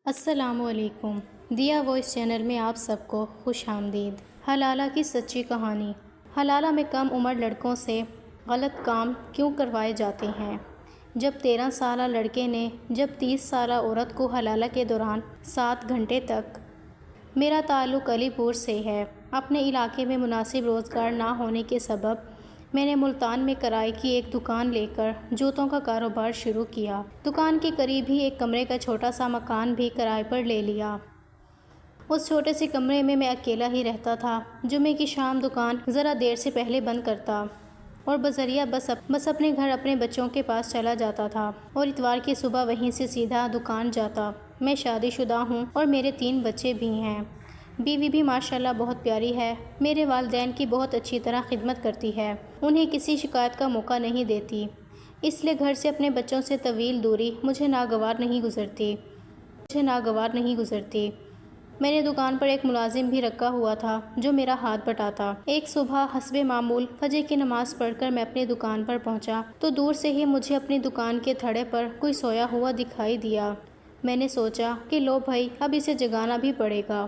السلام علیکم۔ دیا وائس چینل میں آپ سب کو خوش آمدید۔ حلالہ کی سچی کہانی۔ حلالہ میں کم عمر لڑکوں سے غلط کام کیوں کروائے جاتے ہیں؟ جب 13 سالہ لڑکے نے 30 سالہ عورت کو حلالہ کے دوران 7 گھنٹے تک میرا تعلق علی پور سے ہے۔ اپنے علاقے میں مناسب روزگار نہ ہونے کے سبب میں نے ملتان میں کرائے کی ایک دکان لے کر جوتوں کا کاروبار شروع کیا۔ دکان کے قریب ہی ایک کمرے کا چھوٹا سا مکان بھی کرائے پر لے لیا۔ اس چھوٹے سے کمرے میں اکیلا ہی رہتا تھا۔ جمعے کی شام دکان ذرا دیر سے پہلے بند کرتا اور بذریعہ بس اپنے گھر اپنے بچوں کے پاس چلا جاتا تھا اور اتوار کی صبح وہیں سے سیدھا دکان جاتا۔ میں شادی شدہ ہوں اور میرے 3 بچے بھی ہیں۔ بیوی بھی ماشاءاللہ بہت پیاری ہے۔ میرے والدین کی بہت اچھی طرح خدمت کرتی ہے، انہیں کسی شکایت کا موقع نہیں دیتی، اس لیے گھر سے اپنے بچوں سے طویل دوری مجھے ناگوار نہیں گزرتی۔ میں نے دکان پر ایک ملازم بھی رکھا ہوا تھا جو میرا ہاتھ بٹاتا۔ ایک صبح حسب معمول فجر کی نماز پڑھ کر میں اپنی دکان پر پہنچا تو دور سے ہی مجھے اپنی دکان کے تھڑے پر کوئی سویا ہوا دکھائی دیا۔ میں نے سوچا کہ لو بھائی، اب اسے جگانا بھی پڑے گا۔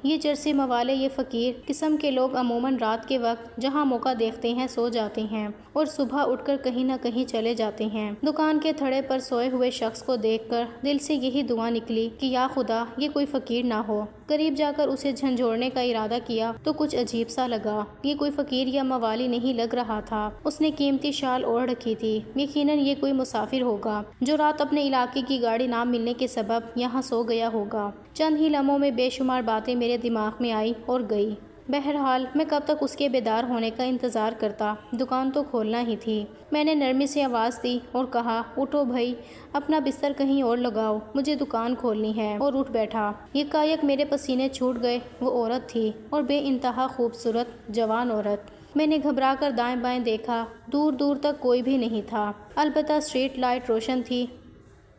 یہ چرسی موالے، یہ فقیر قسم کے لوگ عموماً رات کے وقت جہاں موقع دیکھتے ہیں سو جاتے ہیں اور صبح اٹھ کر کہیں نہ کہیں چلے جاتے ہیں۔ دکان کے تھڑے پر سوئے ہوئے شخص کو دیکھ کر دل سے یہی دعا نکلی کہ یا خدا یہ کوئی فقیر نہ ہو۔ قریب جا کر اسے جھنجھوڑنے کا ارادہ کیا تو کچھ عجیب سا لگا۔ یہ کوئی فقیر یا موالی نہیں لگ رہا تھا۔ اس نے قیمتی شال اوڑھ رکھی تھی۔ یقیناً یہ کوئی مسافر ہوگا جو رات اپنے علاقے کی گاڑی نہ ملنے کے سبب یہاں سو گیا ہوگا۔ چند ہی لمحوں میں بے شمار باتیں میرے دماغ میں آئی اور گئی۔ بہرحال میں کب تک اس کے بیدار ہونے کا انتظار کرتا، دکان تو کھولنا ہی تھی۔ میں نے نرمی سے آواز دی اور کہا، اٹھو بھائی، اپنا بستر کہیں اور لگاؤ، مجھے دکان کھولنی ہے، اور اٹھ بیٹھا۔ یکایک میرے پسینے چھوٹ گئے۔ وہ عورت تھی اور بے انتہا خوبصورت جوان عورت۔ میں نے گھبرا کر دائیں بائیں دیکھا، دور دور تک کوئی بھی نہیں تھا، البتہ اسٹریٹ لائٹ روشن تھی،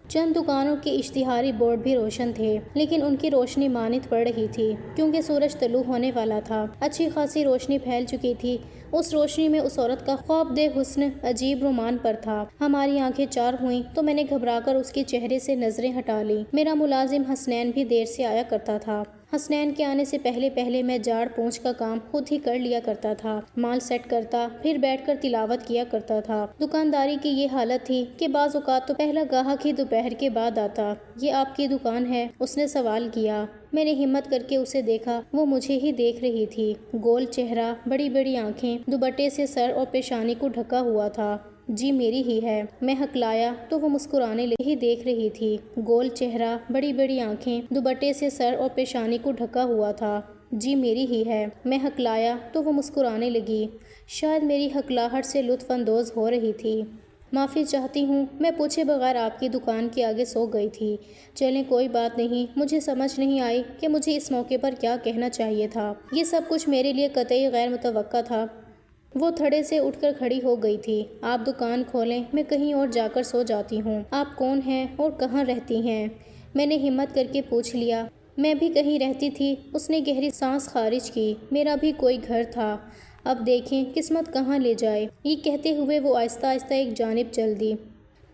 چند دکانوں کے اشتہاری بورڈ بھی روشن تھے، لیکن ان کی روشنی مانند پڑ رہی تھی کیونکہ سورج طلوع ہونے والا تھا۔ اچھی خاصی روشنی پھیل چکی تھی۔ اس روشنی میں اس عورت کا خوابدہ حسن عجیب رومان پر تھا۔ ہماری آنکھیں چار ہوئیں تو میں نے گھبرا کر اس کے چہرے سے نظریں ہٹا لیں۔ میرا ملازم حسنین بھی دیر سے آیا کرتا تھا۔ حسنین کے آنے سے پہلے میں جھاڑ پونچھ کا کام خود ہی کر لیا کرتا تھا، مال سیٹ کرتا، پھر بیٹھ کر تلاوت کیا کرتا تھا۔ دکانداری کی یہ حالت تھی کہ بعض اوقات تو پہلا گاہک ہی دوپہر کے بعد آتا۔ یہ آپ کی دکان ہے؟ اس نے سوال کیا۔ میں نے ہمت کر کے اسے دیکھا، وہ مجھے ہی دیکھ رہی تھی۔ گول چہرہ، بڑی بڑی آنکھیں، دوپٹے سے سر اور پیشانی کو ڈھکا ہوا تھا۔ جی میری ہی ہے، میں ہکلایا تو وہ مسکرانے لگی، دیکھ رہی تھی۔ گول چہرہ، بڑی بڑی آنکھیں، دوپٹے سے سر اور پیشانی کو ڈھکا ہوا تھا۔ جی میری ہی ہے، میں ہکلایا تو وہ مسکرانے لگی، شاید میری ہکلاہٹ سے لطف اندوز ہو رہی تھی۔ معافی چاہتی ہوں، میں پوچھے بغیر آپ کی دکان کے آگے سو گئی تھی۔ چلیں کوئی بات نہیں۔ مجھے سمجھ نہیں آئی کہ مجھے اس موقع پر کیا کہنا چاہیے تھا۔ یہ سب کچھ میرے لیے قطعی غیر متوقع تھا۔ وہ تھڑے سے اٹھ کر کھڑی ہو گئی تھی۔ آپ دکان کھولیں، میں کہیں اور جا کر سو جاتی ہوں۔ آپ کون ہیں اور کہاں رہتی ہیں؟ میں نے ہمت کر کے پوچھ لیا۔ میں بھی کہیں رہتی تھی۔ اس نے گہری سانس خارج کی۔ میرا بھی کوئی گھر تھا، اب دیکھیں قسمت کہاں لے جائے۔ یہ کہتے ہوئے وہ آہستہ آہستہ ایک جانب چل دی۔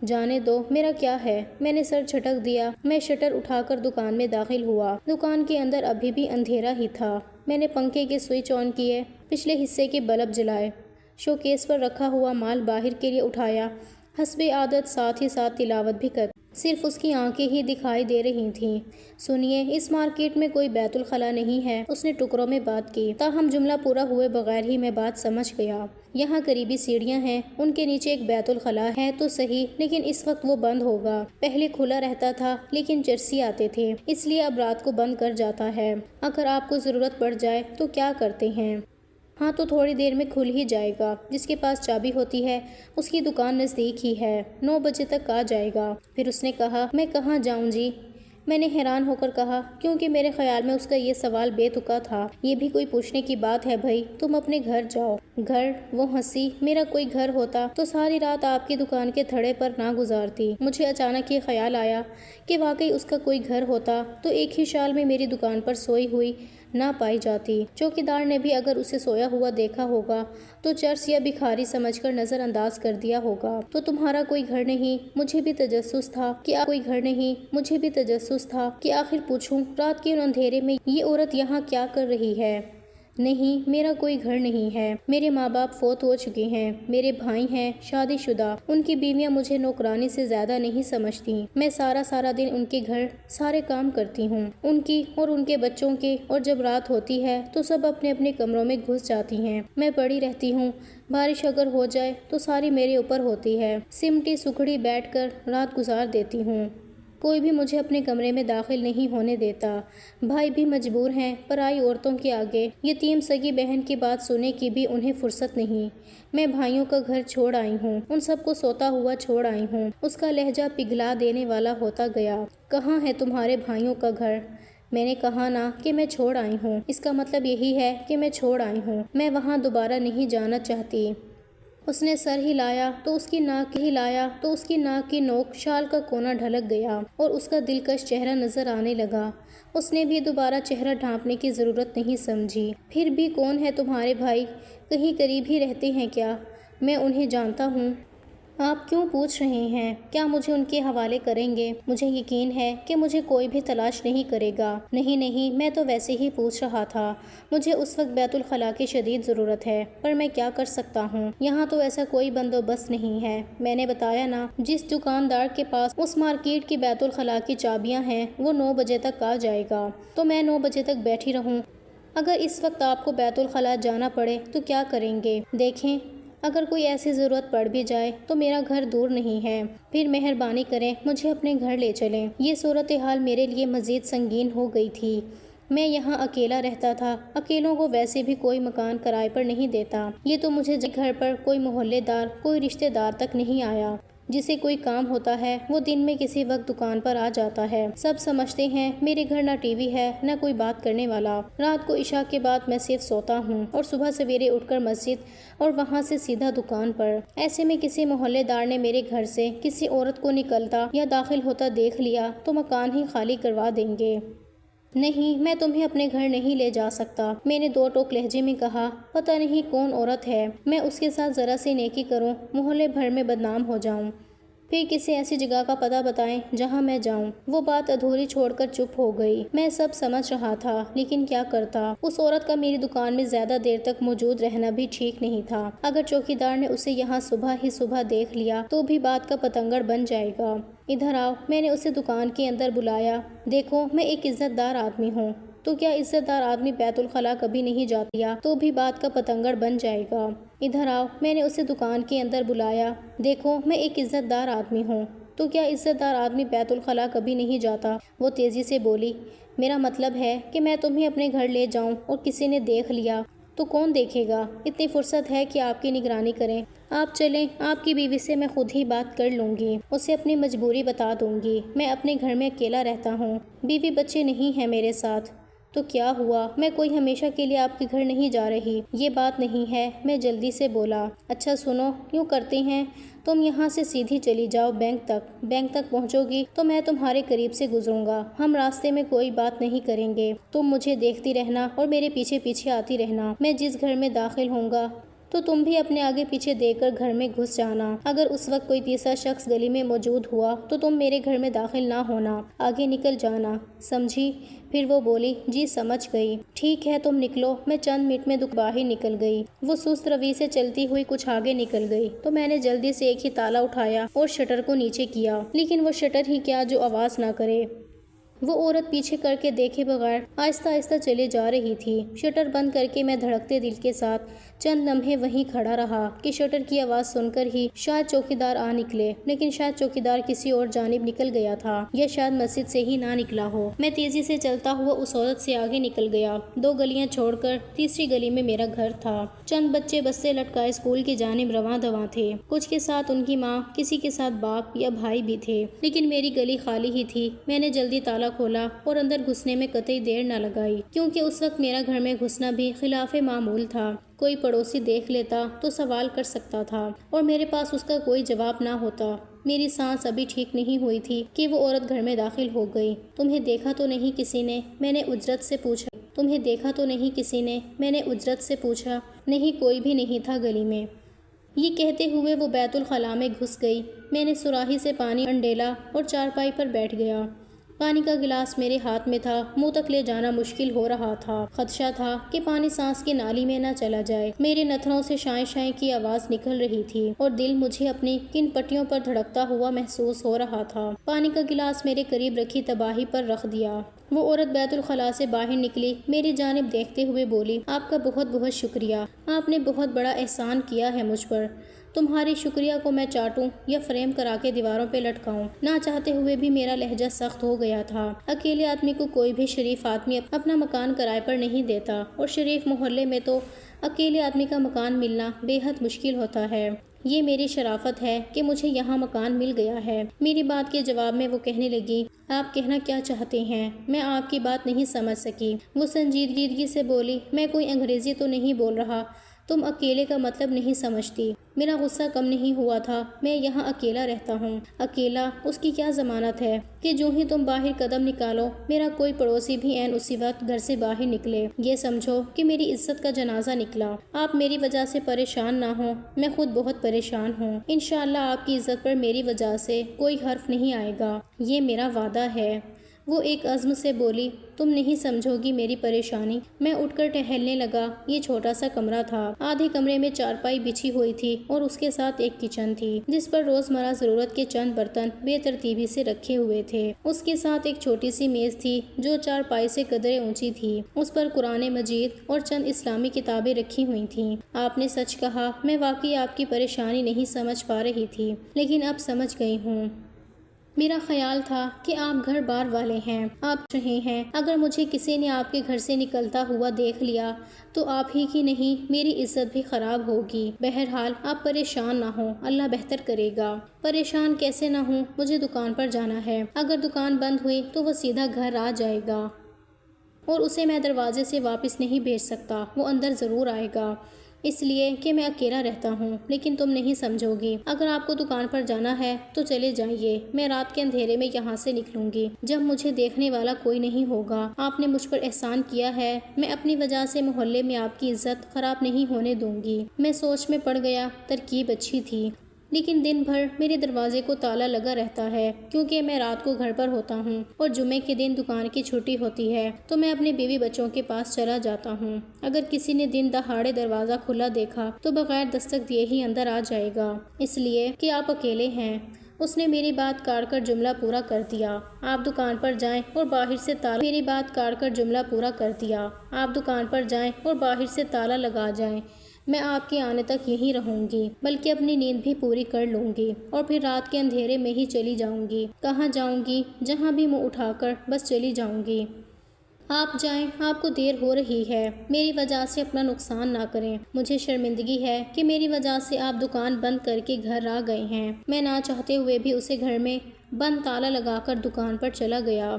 جانے دو، میرا کیا ہے؟ میں نے سر جھٹک دیا۔ میں شٹر اٹھا کر دکان میں داخل ہوا۔ دکان کے اندر ابھی بھی اندھیرا ہی تھا۔ میں نے پنکھے کے سوئچ آن کیے، پچھلے حصے کے بلب جلائے، شوکیس پر رکھا ہوا مال باہر کے لیے اٹھایا، حسب عادت ساتھ ہی ساتھ تلاوت بھی کر۔ صرف اس کی آنکھیں ہی دکھائی دے رہی تھیں۔ سنیے، اس مارکیٹ میں کوئی بیت الخلا نہیں ہے، اس نے ٹکڑوں میں بات کی، تاہم جملہ پورا ہوئے بغیر ہی میں بات سمجھ گیا۔ یہاں قریبی سیڑھیاں ہیں، ان کے نیچے ایک بیت الخلا ہے تو صحیح، لیکن اس وقت وہ بند ہوگا۔ پہلے کھلا رہتا تھا لیکن چرسی آتے تھے، اس لیے اب رات کو بند کر جاتا ہے۔ اگر آپ کو ضرورت پڑ جائے تو کیا کرتے ہیں؟ ہاں تو تھوڑی دیر میں کھل ہی جائے گا، جس کے پاس چابی ہوتی ہے اس کی دکان نزدیک ہی ہے، 9 بجے تک آ جائے گا۔ پھر اس نے کہا، میں کہاں جاؤں جی؟ میں نے حیران ہو کر کہا، کیونکہ میرے خیال میں اس کا یہ سوال بے تکا تھا۔ یہ بھی کوئی پوچھنے کی بات ہے بھائی، تم اپنے گھر جاؤ۔ گھر؟ وہ ہنسی۔ میرا کوئی گھر ہوتا تو ساری رات آپ کی دکان کے تھڑے پر نہ گزارتی۔ مجھے اچانک یہ خیال آیا کہ واقعی اس کا کوئی گھر ہوتا تو ایک ہی شال میں میری دکان پر سوئی ہوئی نہ پائی جاتی۔ چوکیدار نے بھی اگر اسے سویا ہوا دیکھا ہوگا تو چرس یا بھکاری سمجھ کر نظر انداز کر دیا ہوگا۔ تو تمہارا کوئی گھر نہیں، مجھے بھی تجسس تھا کہ کوئی گھر نہیں، مجھے بھی تجسس تھا کہ آخر پوچھوں رات کے ان اندھیرے میں یہ عورت یہاں کیا کر رہی ہے۔ نہیں، میرا کوئی گھر نہیں ہے۔ میرے ماں باپ فوت ہو چکے ہیں، میرے بھائی ہیں شادی شدہ، ان کی بیویاں مجھے نوکرانی سے زیادہ نہیں سمجھتی۔ میں سارا دن ان کے گھر سارے کام کرتی ہوں، ان کی اور ان کے بچوں کے، اور جب رات ہوتی ہے تو سب اپنے اپنے کمروں میں گھس جاتی ہیں۔ میں پڑی رہتی ہوں، بارش اگر ہو جائے تو ساری میرے اوپر ہوتی ہے، سمٹی سکھڑی بیٹھ کر رات گزار دیتی ہوں۔ کوئی بھی مجھے اپنے کمرے میں داخل نہیں ہونے دیتا۔ بھائی بھی مجبور ہیں پرائی عورتوں کے آگے یتیم سگی بہن کی بات سننے کی بھی انہیں فرصت نہیں۔ میں بھائیوں کا گھر چھوڑ آئی ہوں، ان سب کو سوتا ہوا چھوڑ آئی ہوں۔ اس کا لہجہ پگھلا دینے والا ہوتا گیا۔ کہاں ہے تمہارے بھائیوں کا گھر؟ میں نے کہا نا کہ میں چھوڑ آئی ہوں، اس کا مطلب یہی ہے کہ میں چھوڑ آئی ہوں، میں وہاں دوبارہ نہیں جانا چاہتی۔ اس نے سر ہلایا تو اس کی ناک کی نوک شال کا کونا ڈھلک گیا اور اس کا دلکش چہرہ نظر آنے لگا۔ اس نے بھی دوبارہ چہرہ ڈھانپنے کی ضرورت نہیں سمجھی۔ پھر بھی کون ہے تمہارے بھائی؟ کہیں قریب ہی رہتے ہیں کیا؟ میں انہیں جانتا ہوں۔ آپ کیوں پوچھ رہے ہیں؟ کیا مجھے ان کے حوالے کریں گے؟ مجھے یقین ہے کہ مجھے کوئی بھی تلاش نہیں کرے گا۔ نہیں، میں تو ویسے ہی پوچھ رہا تھا۔ مجھے اس وقت بیت الخلاء کی شدید ضرورت ہے، پر میں کیا کر سکتا ہوں؟ یہاں تو ایسا کوئی بندوبست نہیں ہے۔ میں نے بتایا نا، جس دکاندار کے پاس اس مارکیٹ کی بیت الخلاء کی چابیاں ہیں وہ 9 بجے تک آ جائے گا، تو میں 9 بجے تک بیٹھی رہوں۔ اگر اس وقت آپ کو بیت الخلاء جانا پڑے تو کیا کریں گے؟ دیکھیں، اگر کوئی ایسی ضرورت پڑ بھی جائے تو میرا گھر دور نہیں ہے، پھر مہربانی کریں مجھے اپنے گھر لے چلیں۔ یہ صورتحال میرے لیے مزید سنگین ہو گئی تھی۔ میں یہاں اکیلا رہتا تھا، اکیلوں کو ویسے بھی کوئی مکان کرائے پر نہیں دیتا۔ یہ تو مجھے گھر پر کوئی محلے دار، کوئی رشتہ دار تک نہیں آیا۔ جسے کوئی کام ہوتا ہے وہ دن میں کسی وقت دکان پر آ جاتا ہے۔ سب سمجھتے ہیں میرے گھر نہ ٹی وی ہے نہ کوئی بات کرنے والا۔ رات کو عشاء کے بعد میں صرف سوتا ہوں اور صبح سویرے اٹھ کر مسجد اور وہاں سے سیدھا دکان پر۔ ایسے میں کسی محلے دار نے میرے گھر سے کسی عورت کو نکلتا یا داخل ہوتا دیکھ لیا تو مکان ہی خالی کروا دیں گے۔ نہیں، میں تمہیں اپنے گھر نہیں لے جا سکتا، میں نے 2 ٹوک لہجے میں کہا۔ پتہ نہیں کون عورت ہے، میں اس کے ساتھ ذرا سی نیکی کروں، محلے بھر میں بدنام ہو جاؤں۔ پھر کسی ایسی جگہ کا پتہ بتائیں جہاں میں جاؤں۔ وہ بات ادھوری چھوڑ کر چپ ہو گئی۔ میں سب سمجھ رہا تھا، لیکن کیا کرتا؟ اس عورت کا میری دکان میں زیادہ دیر تک موجود رہنا بھی ٹھیک نہیں تھا۔ اگر چوکیدار نے اسے یہاں صبح دیکھ لیا تو بھی بات کا پتنگڑ بن جائے گا۔ ادھر آؤ، میں نے اسے دکان کے اندر بلایا۔ دیکھو، میں ایک عزت دار آدمی ہوں۔ تو کیا عزت دار آدمی بیت الخلاء کبھی نہیں جاتا؟ تو بھی بات کا پتنگڑ بن جائے گا۔ ادھر آؤ، میں نے اسے دکان کے اندر بلایا۔ دیکھو، میں ایک عزت دار آدمی ہوں۔ تو کیا عزت دار آدمی بیت الخلاء کبھی نہیں جاتا؟ وہ تیزی سے بولی۔ میرا مطلب ہے کہ میں تمہیں اپنے گھر لے جاؤں اور کسی نے دیکھ لیا تو کون دیکھے گا؟ اتنی فرصت ہے کہ آپ کی نگرانی کریں۔ آپ چلیں، آپ کی بیوی سے میں خود ہی بات کر لوں گی، اسے اپنی مجبوری بتا دوں گی۔ میں اپنے گھر میں اکیلا رہتا ہوں، بیوی بچے نہیں ہیں میرے ساتھ۔ تو کیا ہوا؟ میں کوئی ہمیشہ کے لیے آپ کے گھر نہیں جا رہی، یہ بات نہیں ہے، میں جلدی سے بولا۔ اچھا سنو، کیوں کرتے ہیں؟ تم یہاں سے سیدھی چلی جاؤ بینک تک پہنچو گی تو میں تمہارے قریب سے گزروں گا، ہم راستے میں کوئی بات نہیں کریں گے، تم مجھے دیکھتی رہنا اور میرے پیچھے پیچھے آتی رہنا۔ میں جس گھر میں داخل ہوں گا تو تم بھی اپنے آگے پیچھے دیکھ کر گھر میں گھس جانا۔ اگر اس وقت کوئی تیسرا شخص گلی میں موجود ہوا تو تم میرے گھر میں داخل نہ ہونا، آگے نکل جانا، سمجھی؟ پھر وہ بولی، جی سمجھ گئی۔ ٹھیک ہے، تم نکلو۔ میں چند منٹ میں باہر نکل گئی۔ وہ سست روی سے چلتی ہوئی کچھ آگے نکل گئی تو میں نے جلدی سے ایک ہی تالا اٹھایا اور شٹر کو نیچے کیا، لیکن وہ شٹر ہی کیا جو آواز نہ کرے۔ وہ عورت پیچھے کر کے دیکھے بغیر آہستہ آہستہ چلے جا رہی تھی۔ شٹر بند کر کے میں دھڑکتے دل کے ساتھ چند لمحے وہیں کھڑا رہا کہ شٹر کی آواز سن کر ہی شاید چوکیدار آ نکلے، لیکن شاید چوکیدار کسی اور جانب نکل گیا تھا یا شاید مسجد سے ہی نہ نکلا ہو۔ میں تیزی سے چلتا ہوا اس عورت سے آگے نکل گیا۔ 2 گلیاں چھوڑ کر تیسری گلی میں میرا گھر تھا۔ چند بچے بستے لٹکائے اسکول کی جانب رواں دواں تھے، کچھ کے ساتھ ان کی ماں، کسی کے ساتھ باپ یا بھائی بھی تھے، لیکن میری گلی خالی ہی تھی۔ میں نے جلدی تالا کھولا اور اندر گھسنے میں قطعی دیر نہ لگائی، کیونکہ اس وقت میرا گھر میں گھسنا بھی خلاف معمول تھا۔ کوئی پڑوسی دیکھ لیتا تو سوال کر سکتا تھا اور میرے پاس اس کا کوئی جواب نہ ہوتا۔ میری سانس ابھی ٹھیک نہیں ہوئی تھی کہ وہ عورت گھر میں داخل ہو گئی۔ تمہیں دیکھا تو نہیں کسی نے؟ میں نے اجرت سے پوچھا۔ تمہیں دیکھا تو نہیں کسی نے؟ میں نے اجرت سے پوچھا۔ نہیں، کوئی بھی نہیں تھا گلی میں۔ یہ کہتے ہوئے وہ بیت الخلاء میں گھس گئی۔ میں نے سراہی سے پانی انڈیلا اور چارپائی پر بیٹھ گیا۔ پانی کا گلاس میرے ہاتھ میں تھا، منہ تک لے جانا مشکل ہو رہا تھا۔ خدشہ تھا کہ پانی سانس کی نالی میں نہ چلا جائے۔ میرے نتھنوں سے شائیں شائیں کی آواز نکل رہی تھی اور دل مجھے اپنی کن پٹیوں پر دھڑکتا ہوا محسوس ہو رہا تھا۔ پانی کا گلاس میرے قریب رکھی تباہی پر رکھ دیا۔ وہ عورت بیت الخلاء سے باہر نکلی، میری جانب دیکھتے ہوئے بولی، آپ کا بہت بہت شکریہ۔ آپ نے بہت بڑا احسان کیا ہے مجھ پر۔ تمہاری شکریہ کو میں چاٹوں یا فریم کرا کے دیواروں پہ لٹکاؤں؟ نہ چاہتے ہوئے بھی میرا لہجہ سخت ہو گیا تھا۔ اکیلے آدمی کو کوئی بھی شریف آدمی اپنا مکان کرائے پر نہیں دیتا، اور شریف محلے میں تو اکیلے آدمی کا مکان ملنا بے حد مشکل ہوتا ہے۔ یہ میری شرافت ہے کہ مجھے یہاں مکان مل گیا ہے۔ میری بات کے جواب میں وہ کہنے لگی، آپ کہنا کیا چاہتے ہیں؟ میں آپ کی بات نہیں سمجھ سکی۔ وہ سنجیدگی سے بولی، میں کوئی انگریزی تو نہیں بول رہا، تم اکیلے کا مطلب نہیں سمجھتی۔ میرا غصہ کم نہیں ہوا تھا۔ میں یہاں اکیلا رہتا ہوں۔ اکیلا، اس کی کیا ضمانت ہے کہ جو ہی تم باہر قدم نکالو میرا کوئی پڑوسی بھی عین اسی وقت گھر سے باہر نکلے؟ یہ سمجھو کہ میری عزت کا جنازہ نکلا۔ آپ میری وجہ سے پریشان نہ ہوں، میں خود بہت پریشان ہوں۔ انشاءاللہ آپ کی عزت پر میری وجہ سے کوئی حرف نہیں آئے گا، یہ میرا وعدہ ہے۔ وہ ایک عزم سے بولی، تم نہیں سمجھو گی میری پریشانی۔ میں اٹھ کر ٹہلنے لگا۔ یہ چھوٹا سا کمرہ تھا۔ آدھے کمرے میں چارپائی بچھی ہوئی تھی اور اس کے ساتھ ایک کچن تھی جس پر روزمرہ ضرورت کے چند برتن بے ترتیبی سے رکھے ہوئے تھے۔ اس کے ساتھ ایک چھوٹی سی میز تھی جو چارپائی سے قدرے اونچی تھی۔ اس پر قرآن مجید اور چند اسلامی کتابیں رکھی ہوئی تھیں۔ آپ نے سچ کہا، میں واقعی آپ کی پریشانی نہیں سمجھ پا رہی تھی، لیکن اب سمجھ گئی ہوں۔ میرا خیال تھا کہ آپ گھر بار والے ہیں، آپ رہے ہیں۔ اگر مجھے کسی نے آپ کے گھر سے نکلتا ہوا دیکھ لیا تو آپ ہی کی نہیں میری عزت بھی خراب ہوگی۔ بہرحال آپ پریشان نہ ہوں، اللہ بہتر کرے گا۔ پریشان کیسے نہ ہوں، مجھے دکان پر جانا ہے۔ اگر دکان بند ہوئی تو وہ سیدھا گھر آ جائے گا اور اسے میں دروازے سے واپس نہیں بھیج سکتا، وہ اندر ضرور آئے گا، اس لیے کہ میں اکیلا رہتا ہوں۔ لیکن تم نہیں سمجھو گی۔ اگر آپ کو دکان پر جانا ہے تو چلے جائیے، میں رات کے اندھیرے میں یہاں سے نکلوں گی جب مجھے دیکھنے والا کوئی نہیں ہوگا۔ آپ نے مجھ پر احسان کیا ہے، میں اپنی وجہ سے محلے میں آپ کی عزت خراب نہیں ہونے دوں گی۔ میں سوچ میں پڑ گیا۔ ترکیب اچھی تھی، لیکن دن بھر میرے دروازے کو تالا لگا رہتا ہے کیونکہ میں رات کو گھر پر ہوتا ہوں اور جمعے کے دن دکان کی چھٹی ہوتی ہے تو میں اپنے بیوی بچوں کے پاس چلا جاتا ہوں۔ اگر کسی نے دن دہاڑے دروازہ کھلا دیکھا تو بغیر دستک دیے ہی اندر آ جائے گا، اس لیے کہ آپ اکیلے ہیں۔ اس نے میری بات کاٹ کر جملہ پورا کر دیا، آپ دکان پر جائیں اور باہر سے تالا میری بات کاٹ کر جملہ پورا کر دیا، آپ دکان پر جائیں اور باہر سے تالا لگا جائیں۔ میں آپ کے آنے تک یہیں رہوں گی، بلکہ اپنی نیند بھی پوری کر لوں گی اور پھر رات کے اندھیرے میں ہی چلی جاؤں گی۔ کہاں جاؤں گی؟ جہاں بھی منہ اٹھا کر بس چلی جاؤں گی۔ آپ جائیں، آپ کو دیر ہو رہی ہے، میری وجہ سے اپنا نقصان نہ کریں۔ مجھے شرمندگی ہے کہ میری وجہ سے آپ دکان بند کر کے گھر آ گئے ہیں۔ میں نہ چاہتے ہوئے بھی اسے گھر میں بند تالا لگا کر دکان پر چلا گیا۔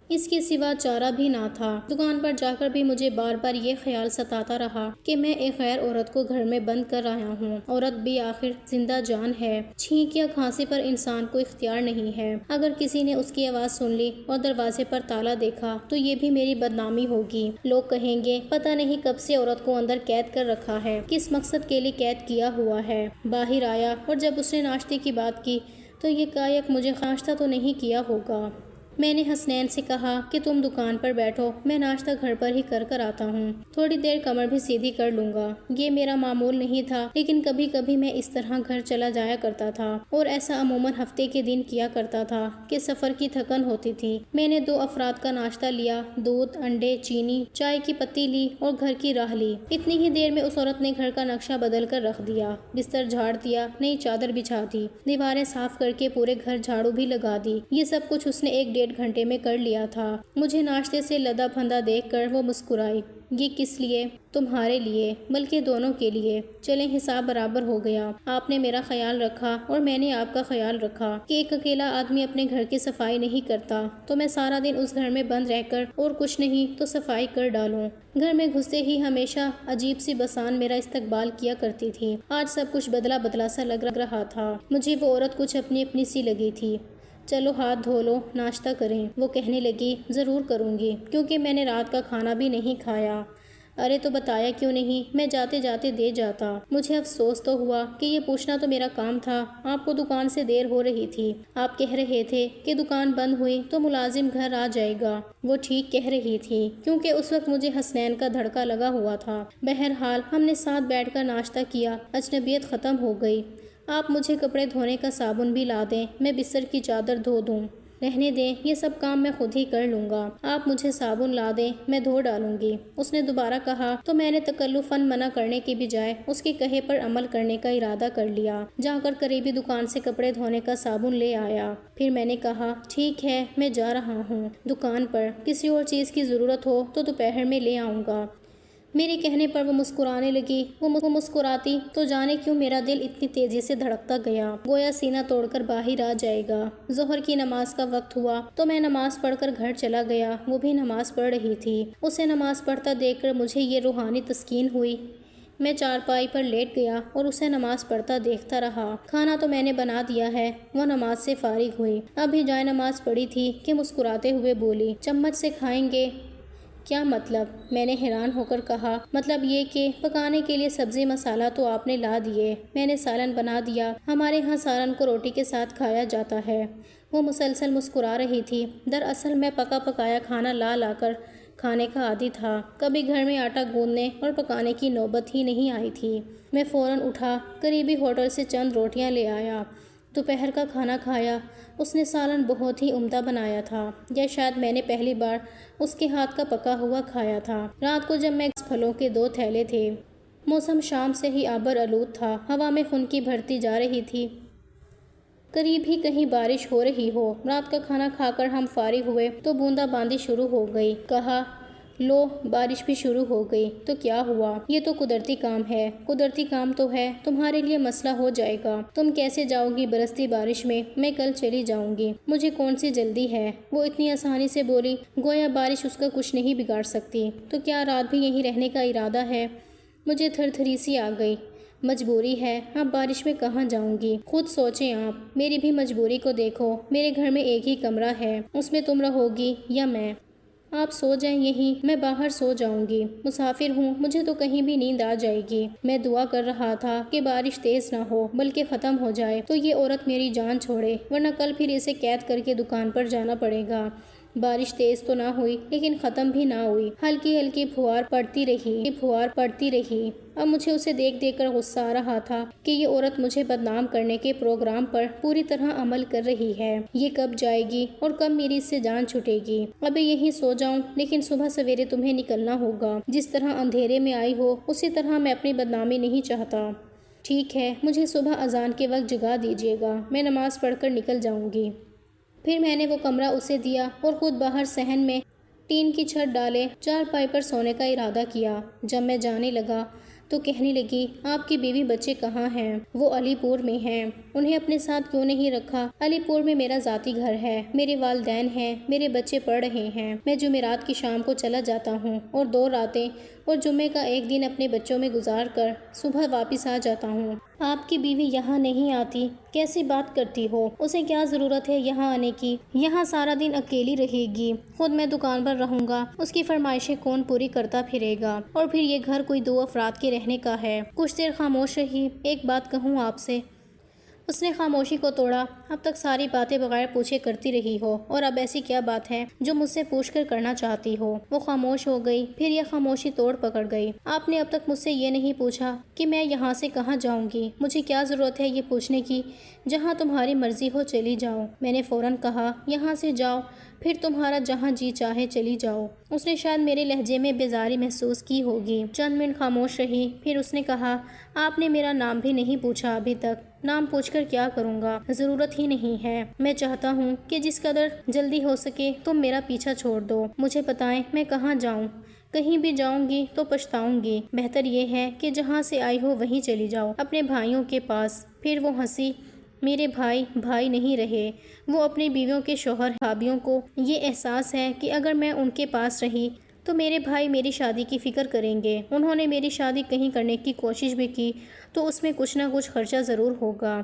اس کے سوا چارہ بھی نہ تھا۔ دکان پر جا کر بھی مجھے بار بار یہ خیال ستاتا رہا کہ میں ایک غیر عورت کو گھر میں بند کر آیا ہوں۔ عورت بھی آخر زندہ جان ہے، چھینک یا کھانسی پر انسان کو اختیار نہیں ہے۔ اگر کسی نے اس کی آواز سن لی اور دروازے پر تالا دیکھا تو یہ بھی میری بدنامی ہوگی۔ لوگ کہیں گے پتہ نہیں کب سے عورت کو اندر قید کر رکھا ہے، کس مقصد کے لیے قید کیا ہوا ہے۔ باہر آیا اور جب اس نے ناشتے کی بات کی تو یہ کائک مجھے ناشتہ تو نہیں کیا ہوگا۔ میں نے حسنین سے کہا کہ تم دکان پر بیٹھو، میں ناشتہ گھر پر ہی کر آتا ہوں، تھوڑی دیر کمر بھی سیدھی کر لوں گا۔ یہ میرا معمول نہیں تھا، لیکن کبھی کبھی میں اس طرح گھر چلا جایا کرتا تھا اور ایسا عموماً ہفتے کے دن کیا کرتا تھا کہ سفر کی تھکن ہوتی تھی۔ میں نے 2 افراد کا ناشتہ لیا، دودھ، انڈے، چینی، چائے کی پتی لی اور گھر کی راہ لی۔ اتنی ہی دیر میں اس عورت نے گھر کا نقشہ بدل کر رکھ دیا، بستر جھاڑ دیا، نئی چادر بچھا دی، دیواریں صاف کر کے پورے گھر جھاڑو بھی لگا دی۔ یہ سب کچھ اس نے 1-1.5 گھنٹے میں کر لیا تھا۔ مجھے ناشتے سے لدا پھندا دیکھ کر وہ مسکرائی۔ یہ کس لیے؟ تمہارے لیے، بلکہ دونوں کے لیے۔ چلیں، حساب برابر ہو گیا۔ آپ نے میرا خیال رکھا اور میں نے آپ کا خیال رکھا کہ ایک اکیلا آدمی اپنے گھر کی صفائی نہیں کرتا تو میں سارا دن اس گھر میں بند رہ کر اور کچھ نہیں تو صفائی کر ڈالوں۔ گھر میں گھستے ہی ہمیشہ عجیب سی بسان میرا استقبال کیا کرتی تھی۔ آج سب کچھ بدلا بدلا سا لگ رہا تھا۔ مجھے وہ عورت کچھ اپنی سی لگی تھی۔ چلو ہاتھ دھو لو، ناشتہ کریں۔ وہ کہنے لگی ضرور کروں گی، کیونکہ میں نے رات کا کھانا بھی نہیں کھایا۔ ارے تو بتایا کیوں نہیں، میں جاتے جاتے دے جاتا۔ مجھے افسوس تو ہوا کہ یہ پوچھنا تو میرا کام تھا۔ آپ کو دکان سے دیر ہو رہی تھی، آپ کہہ رہے تھے کہ دکان بند ہوئی تو ملازم گھر آ جائے گا۔ وہ ٹھیک کہہ رہی تھی، کیونکہ اس وقت مجھے حسنین کا دھڑکا لگا ہوا تھا۔ بہرحال ہم نے ساتھ بیٹھ کر ناشتہ کیا، اجنبیت ختم ہو گئی۔ آپ مجھے کپڑے دھونے کا صابن بھی لا دیں، میں بستر کی چادر دھو دوں۔ رہنے دیں، یہ سب کام میں خود ہی کر لوں گا۔ آپ مجھے صابن لا دیں، میں دھو ڈالوں گی۔ اس نے دوبارہ کہا تو میں نے تکلفاً منع کرنے کی بجائے اس کے کہے پر عمل کرنے کا ارادہ کر لیا۔ جا کر قریبی دکان سے کپڑے دھونے کا صابن لے آیا۔ پھر میں نے کہا ٹھیک ہے، میں جا رہا ہوں دکان پر، کسی اور چیز کی ضرورت ہو تو دوپہر میں لے آؤں گا۔ میرے کہنے پر وہ مسکرانے لگی۔ وہ مسکراتی تو جانے کیوں میرا دل اتنی تیزی سے دھڑکتا گیا، گویا سینہ توڑ کر باہر آ جائے گا۔ ظہر کی نماز کا وقت ہوا تو میں نماز پڑھ کر گھر چلا گیا۔ وہ بھی نماز پڑھ رہی تھی۔ اسے نماز پڑھتا دیکھ کر مجھے یہ روحانی تسکین ہوئی۔ میں چارپائی پر لیٹ گیا اور اسے نماز پڑھتا دیکھتا رہا۔ کھانا تو میں نے بنا دیا ہے۔ وہ نماز سے فارغ ہوئی، ابھی جائے نماز پڑھی تھی کہ مسکراتے ہوئے بولی چمچ سے کھائیں گے؟ کیا مطلب؟ میں نے حیران ہو کر کہا مطلب یہ کہ پکانے کے لیے سبزی مسالہ تو آپ نے لا دیے، میں نے سالن بنا دیا، ہمارے ہاں سالن کو روٹی کے ساتھ کھایا جاتا ہے۔ وہ مسلسل مسکرا رہی تھی۔ دراصل میں پکا پکایا کھانا لا کر کھانے کا عادی تھا، کبھی گھر میں آٹا گوندنے اور پکانے کی نوبت ہی نہیں آئی تھی۔ میں فوراً اٹھا، قریبی ہوٹل سے چند روٹیاں لے آیا، دوپہر کا کھانا کھایا۔ اس نے سالن بہت ہی عمدہ بنایا تھا، یا شاید میں نے پہلی بار اس کے ہاتھ کا پکا ہوا کھایا تھا۔ رات کو جب میں پھلوں کے 2 تھیلے تھے، موسم شام سے ہی آبر آلود تھا، ہوا میں خنکی بھرتی جا رہی تھی، قریب ہی کہیں بارش ہو رہی ہو۔ رات کا کھانا کھا کر ہم فارغ ہوئے تو بوندا باندی شروع ہو گئی۔ کہا لو بارش بھی شروع ہو گئی تو کیا ہوا، یہ تو قدرتی کام ہے۔ قدرتی کام تو ہے، تمہارے لیے مسئلہ ہو جائے گا، تم کیسے جاؤ گی برستی بارش میں؟ میں کل چلی جاؤں گی، مجھے کون سی جلدی ہے؟ وہ اتنی آسانی سے بولی گویا بارش اس کا کچھ نہیں بگاڑ سکتی۔ تو کیا رات بھی یہیں رہنے کا ارادہ ہے؟ مجھے تھر تھری سی آ گئی۔ مجبوری ہے، اب بارش میں کہاں جاؤں گی؟ خود سوچیں آپ، میری بھی مجبوری کو دیکھو۔ میرے گھر میں ایک ہی کمرہ ہے، اس میں تم رہو گی یا میں؟ آپ سو جائیں یہیں، میں باہر سو جاؤں گی، مسافر ہوں، مجھے تو کہیں بھی نیند آ جائے گی۔ میں دعا کر رہا تھا کہ بارش تیز نہ ہو بلکہ ختم ہو جائے تو یہ عورت میری جان چھوڑے، ورنہ کل پھر اسے قید کر کے دکان پر جانا پڑے گا۔ بارش تیز تو نہ ہوئی لیکن ختم بھی نہ ہوئی، ہلکی ہلکی پھوار پڑتی رہی۔ اب مجھے اسے دیکھ کر غصہ آ رہا تھا کہ یہ عورت مجھے بدنام کرنے کے پروگرام پر پوری طرح عمل کر رہی ہے۔ یہ کب جائے گی اور کب میری اس سے جان چھٹے گی؟ ابھی یہیں سو جاؤں، لیکن صبح سویرے تمہیں نکلنا ہوگا۔ جس طرح اندھیرے میں آئی ہو اسی طرح میں اپنی بدنامی نہیں چاہتا۔ ٹھیک ہے، مجھے صبح اذان کے وقت جگا دیجیے گا، میں نماز پڑھ کر نکل جاؤں گی۔ پھر میں نے وہ کمرہ اسے دیا اور خود باہر صحن میں ٹین کی چھت ڈالے چارپائی پر سونے کا ارادہ کیا۔ جب میں جانے لگا تو کہنے لگی آپ کی بیوی بچے کہاں ہیں؟ وہ علی پور میں ہیں۔ انہیں اپنے ساتھ کیوں نہیں رکھا؟ علی پور میں میرا ذاتی گھر ہے، میرے والدین ہیں، میرے بچے پڑھ رہے ہیں۔ میں جمعرات کی شام کو چلا جاتا ہوں اور 2 راتیں اور جمعے کا ایک دن اپنے بچوں میں گزار کر صبح واپس آ جاتا ہوں۔ آپ کی بیوی یہاں نہیں آتی؟ کیسی بات کرتی ہو؟ اسے کیا ضرورت ہے یہاں آنے کی؟ یہاں سارا دن اکیلی رہے گی، خود میں دکان پر رہوں گا، اس کی فرمائشیں کون پوری کرتا پھرے گا؟ اور پھر یہ گھر کوئی 2 افراد کے رہنے کا ہے۔ کچھ دیر خاموش رہی۔ ایک بات کہوں آپ سے؟ اس نے خاموشی کو توڑا۔ اب تک ساری باتیں بغیر پوچھے کرتی رہی ہو، اور اب ایسی کیا بات ہے جو مجھ سے پوچھ کر کرنا چاہتی ہو؟ وہ خاموش ہو گئی، پھر یہ خاموشی توڑ پکڑ گئی۔ آپ نے اب تک مجھ سے یہ نہیں پوچھا کہ میں یہاں سے کہاں جاؤں گی؟ مجھے کیا ضرورت ہے یہ پوچھنے کی؟ جہاں تمہاری مرضی ہو چلی جاؤ۔ میں نے فوراً کہا یہاں سے جاؤ، پھر تمہارا جہاں جی چاہے چلی جاؤ۔ اس نے شاید میرے لہجے میں بیزاری محسوس کی ہوگی۔ چند منٹ خاموش رہی، پھر اس نے کہا آپ نے میرا نام بھی نہیں پوچھا ابھی تک۔ نام پوچھ کر کیا کروں گا؟ ضرورت ہی نہیں ہے۔ میں چاہتا ہوں کہ جس قدر جلدی ہو سکے تم میرا پیچھا چھوڑ دو۔ مجھے بتائیں میں کہاں جاؤں؟ کہیں بھی جاؤں گی تو پچھتاؤں گی۔ بہتر یہ ہے کہ جہاں سے آئی ہو وہیں چلی جاؤ، اپنے بھائیوں کے پاس۔ پھر وہ ہنسی۔ میرے بھائی نہیں رہے، وہ اپنی بیویوں کے شوہر بھابھیوں کو یہ احساس ہے کہ اگر میں ان کے پاس رہی تو میرے بھائی میری شادی کی فکر کریں گے۔ انہوں نے میری شادی کہیں کرنے کی کوشش بھی کی تو اس میں کچھ نہ کچھ خرچہ ضرور ہوگا۔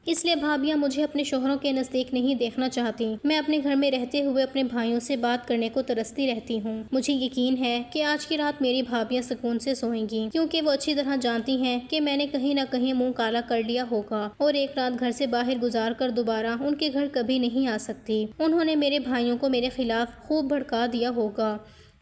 اس لیے بھابیاں مجھے اپنے شوہروں کے نزدیک نہیں دیکھنا چاہتی۔ میں اپنے گھر میں رہتے ہوئے اپنے بھائیوں سے بات کرنے کو ترستی رہتی ہوں۔ مجھے یقین ہے کہ آج کی رات میری بھابیاں سکون سے سوئیں گی، کیونکہ وہ اچھی طرح جانتی ہیں کہ میں نے کہیں نہ کہیں منہ کالا کر لیا ہوگا اور ایک رات گھر سے باہر گزار کر دوبارہ ان کے گھر کبھی نہیں آ سکتی۔ انہوں نے میرے بھائیوں کو میرے خلاف خوب بھڑکا دیا ہوگا۔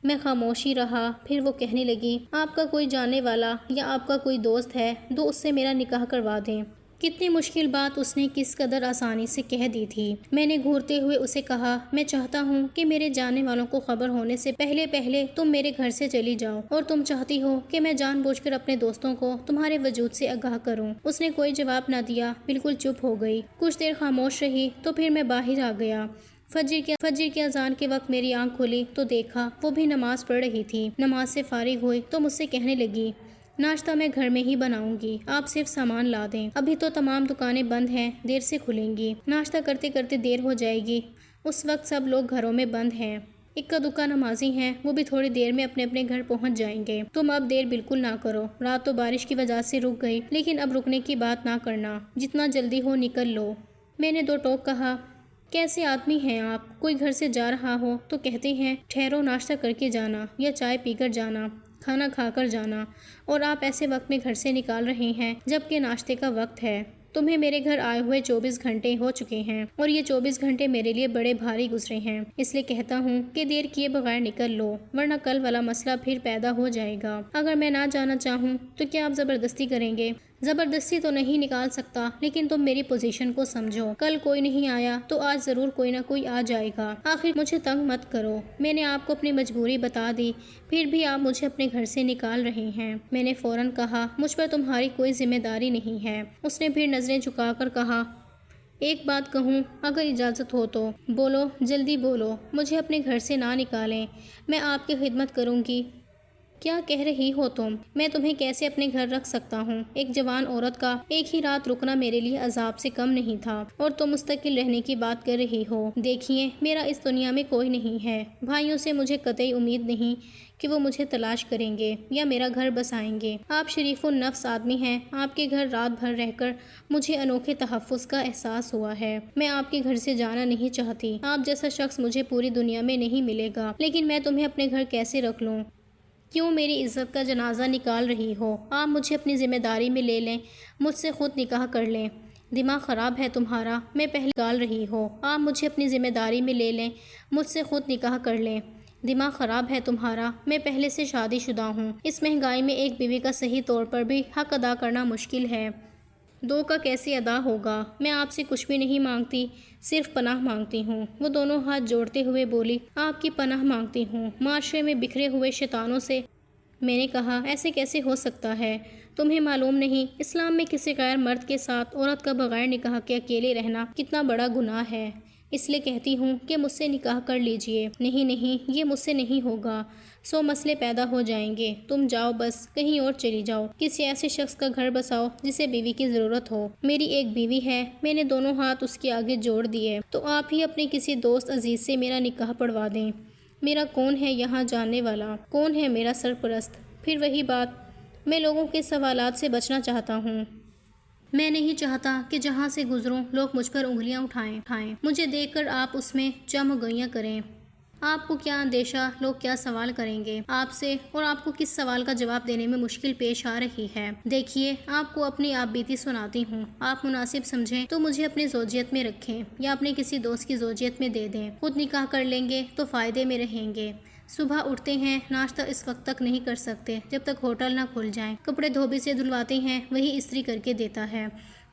میں خاموش ہی رہا۔ پھر وہ کہنے لگی، آپ کا کوئی جاننے والا یا آپ کا کوئی دوست ہے تو اس سے میرا نکاح کروا دیں۔ کتنی مشکل بات اس نے کس قدر آسانی سے کہہ دی تھی۔ میں نے گھورتے ہوئے اسے کہا، میں چاہتا ہوں کہ میرے جاننے والوں کو خبر ہونے سے پہلے تم میرے گھر سے چلی جاؤ، اور تم چاہتی ہو کہ میں جان بوجھ کر اپنے دوستوں کو تمہارے وجود سے آگاہ کروں۔ اس نے کوئی جواب نہ دیا، بالکل چپ ہو گئی۔ کچھ دیر خاموش رہی تو پھر میں باہر آ گیا۔ فجر کی اذان کے وقت میری آنکھ کھلی تو دیکھا وہ بھی نماز پڑھ رہی تھی۔ نماز سے فارغ ہوئی تو مجھ سے کہنے لگی، ناشتہ میں گھر میں ہی بناؤں گی، آپ صرف سامان لا دیں۔ ابھی تو تمام دکانیں بند ہیں، دیر سے کھلیں گی، ناشتہ کرتے کرتے دیر ہو جائے گی، اس وقت سب لوگ گھروں میں بند ہیں۔ اکا دکا نمازی ہیں، وہ بھی تھوڑی دیر میں اپنے اپنے گھر پہنچ جائیں گے۔ تم اب دیر بالکل نہ کرو۔ رات تو بارش کی وجہ سے رک گئی، لیکن اب رکنے کی بات نہ کرنا، جتنا جلدی ہو نکل لو۔ میں نے 2 ٹوک کہا، کیسے آدمی ہیں آپ؟ کوئی گھر سے جا رہا ہو تو کہتے ہیں ٹھہرو، ناشتہ کر کے جانا یا چائے پی کر جانا، کھانا کھا کر جانا، اور آپ ایسے وقت میں گھر سے نکال رہے ہیں جبکہ ناشتے کا وقت ہے۔ تمہیں میرے گھر آئے ہوئے 24 گھنٹے ہو چکے ہیں اور یہ 24 گھنٹے میرے لیے بڑے بھاری گزرے ہیں، اس لیے کہتا ہوں کہ دیر کیے بغیر نکل لو، ورنہ کل والا مسئلہ پھر پیدا ہو جائے گا۔ اگر میں نہ جانا چاہوں تو کیا آپ زبردستی کریں گے؟ زبردستی تو نہیں نکال سکتا، لیکن تم میری پوزیشن کو سمجھو۔ کل کوئی نہیں آیا تو آج ضرور کوئی نہ کوئی آ جائے گا۔ آخر مجھے تنگ مت کرو، میں نے آپ کو اپنی مجبوری بتا دی، پھر بھی آپ مجھے اپنے گھر سے نکال رہے ہیں۔ میں نے فوراً کہا، مجھ پر تمہاری کوئی ذمہ داری نہیں ہے۔ اس نے پھر نظریں جھکا کر کہا، ایک بات کہوں اگر اجازت ہو تو؟ بولو، جلدی بولو، مجھے اپنے گھر سے نہ نکالیں، میں آپ کی خدمت کروں گی۔ کیا کہہ رہی ہو تم؟ میں تمہیں کیسے اپنے گھر رکھ سکتا ہوں؟ ایک جوان عورت کا ایک ہی رات رکنا میرے لیے عذاب سے کم نہیں تھا، اور تم مستقل رہنے کی بات کر رہی ہو۔ دیکھیے، میرا اس دنیا میں کوئی نہیں ہے، بھائیوں سے مجھے قطعی امید نہیں کہ وہ مجھے تلاش کریں گے یا میرا گھر بسائیں گے۔ آپ شریف النفس آدمی ہیں، آپ کے گھر رات بھر رہ کر مجھے انوکھے تحفظ کا احساس ہوا ہے۔ میں آپ کے گھر سے جانا نہیں چاہتی، آپ جیسا شخص مجھے پوری دنیا میں نہیں ملے گا، لیکن میں تمہیں اپنے گھر کیسے رکھ لوں؟ کیوں میری عزت کا جنازہ نکال رہی ہو؟ آپ مجھے اپنی ذمہ داری میں لے لیں، مجھ سے خود نکاح کر لیں۔ دماغ خراب ہے تمہارا؟ میں پہلے نکال رہی ہو، آپ مجھے اپنی ذمہ داری میں لے لیں، مجھ سے خود نکاح کر لیں۔ دماغ خراب ہے تمہارا؟ میں پہلے سے شادی شدہ ہوں، اس مہنگائی میں ایک بیوی کا صحیح طور پر بھی حق ادا کرنا مشکل ہے۔ 2 کا کیسے ادا ہوگا؟ میں آپ سے کچھ بھی نہیں مانگتی، صرف پناہ مانگتی ہوں۔ وہ دونوں ہاتھ جوڑتے ہوئے بولی، آپ کی پناہ مانگتی ہوں معاشرے میں بکھرے ہوئے شیطانوں سے؟ میں نے کہا، ایسے کیسے ہو سکتا ہے؟ تمہیں معلوم نہیں اسلام میں کسی غیر مرد کے ساتھ عورت کا بغیر نکاح کے اکیلے رہنا کتنا بڑا گناہ ہے؟ اس لیے کہتی ہوں کہ مجھ سے نکاح کر لیجئے۔ نہیں، یہ مجھ سے نہیں ہوگا، 100 مسئلے پیدا ہو جائیں گے۔ تم جاؤ، بس کہیں اور چلی جاؤ، کسی ایسے شخص کا گھر بساؤ جسے بیوی کی ضرورت ہو۔ میری ایک بیوی ہے۔ میں نے دونوں ہاتھ اس کے آگے جوڑ دیے۔ تو آپ ہی اپنے کسی دوست عزیز سے میرا نکاح پڑھوا دیں۔ میرا کون ہے یہاں جاننے والا؟ کون ہے میرا سرپرست؟ پھر وہی بات، میں لوگوں کے سوالات سے بچنا چاہتا ہوں۔ میں نہیں چاہتا کہ جہاں سے گزروں لوگ مجھ پر انگلیاں اٹھائیں، مجھے دیکھ کر آپ اس میں چمگوئیاں کریں۔ آپ کو کیا اندیشہ لوگ کیا سوال کریں گے آپ سے، اور آپ کو کس سوال کا جواب دینے میں مشکل پیش آ رہی ہے؟ دیکھیے، آپ کو اپنی آپ بیتی سناتی ہوں، آپ مناسب سمجھیں تو مجھے اپنی زوجیت میں رکھیں یا اپنے کسی دوست کی زوجیت میں دے دیں، خود نکاح کر لیں گے تو فائدے میں رہیں گے۔ صبح اٹھتے ہیں، ناشتہ اس وقت تک نہیں کر سکتے جب تک ہوٹل نہ کھل جائیں، کپڑے دھوبی سے دھلواتے ہیں، وہی استری کر کے دیتا ہے،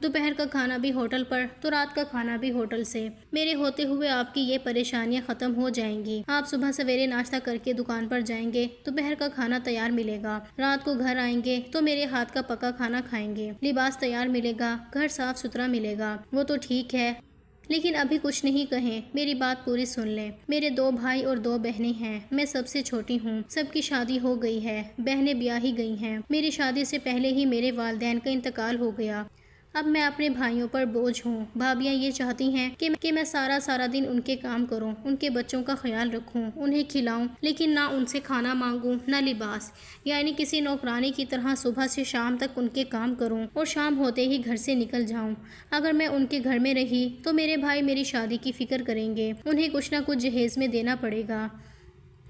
دوپہر کا کھانا بھی ہوٹل پر تو رات کا کھانا بھی ہوٹل سے۔ میرے ہوتے ہوئے آپ کی یہ پریشانیاں ختم ہو جائیں گی۔ آپ صبح سویرے ناشتہ کر کے دکان پر جائیں گے، دوپہر کا کھانا تیار ملے گا، رات کو گھر آئیں گے تو میرے ہاتھ کا پکا کھانا کھائیں گے، لباس تیار ملے گا، گھر صاف ستھرا ملے گا۔ وہ تو ٹھیک ہے، لیکن ابھی کچھ نہیں کہیں، میری بات پوری سن لیں۔ میرے 2 بھائی اور 2 بہنیں ہیں، میں سب سے چھوٹی ہوں، سب کی شادی ہو گئی ہے، بہنیں بیاہی گئی ہیں۔ میری شادی سے پہلے ہی میرے والدین کا انتقال ہو گیا۔ اب میں اپنے بھائیوں پر بوجھ ہوں۔ بھابیاں یہ چاہتی ہیں کہ میں سارا دن ان کے کام کروں، ان کے بچوں کا خیال رکھوں، انہیں کھلاؤں، لیکن نہ ان سے کھانا مانگوں نہ لباس، یعنی کسی نوکرانی کی طرح صبح سے شام تک ان کے کام کروں اور شام ہوتے ہی گھر سے نکل جاؤں۔ اگر میں ان کے گھر میں رہی تو میرے بھائی میری شادی کی فکر کریں گے، انہیں کچھ نہ کچھ جہیز میں دینا پڑے گا۔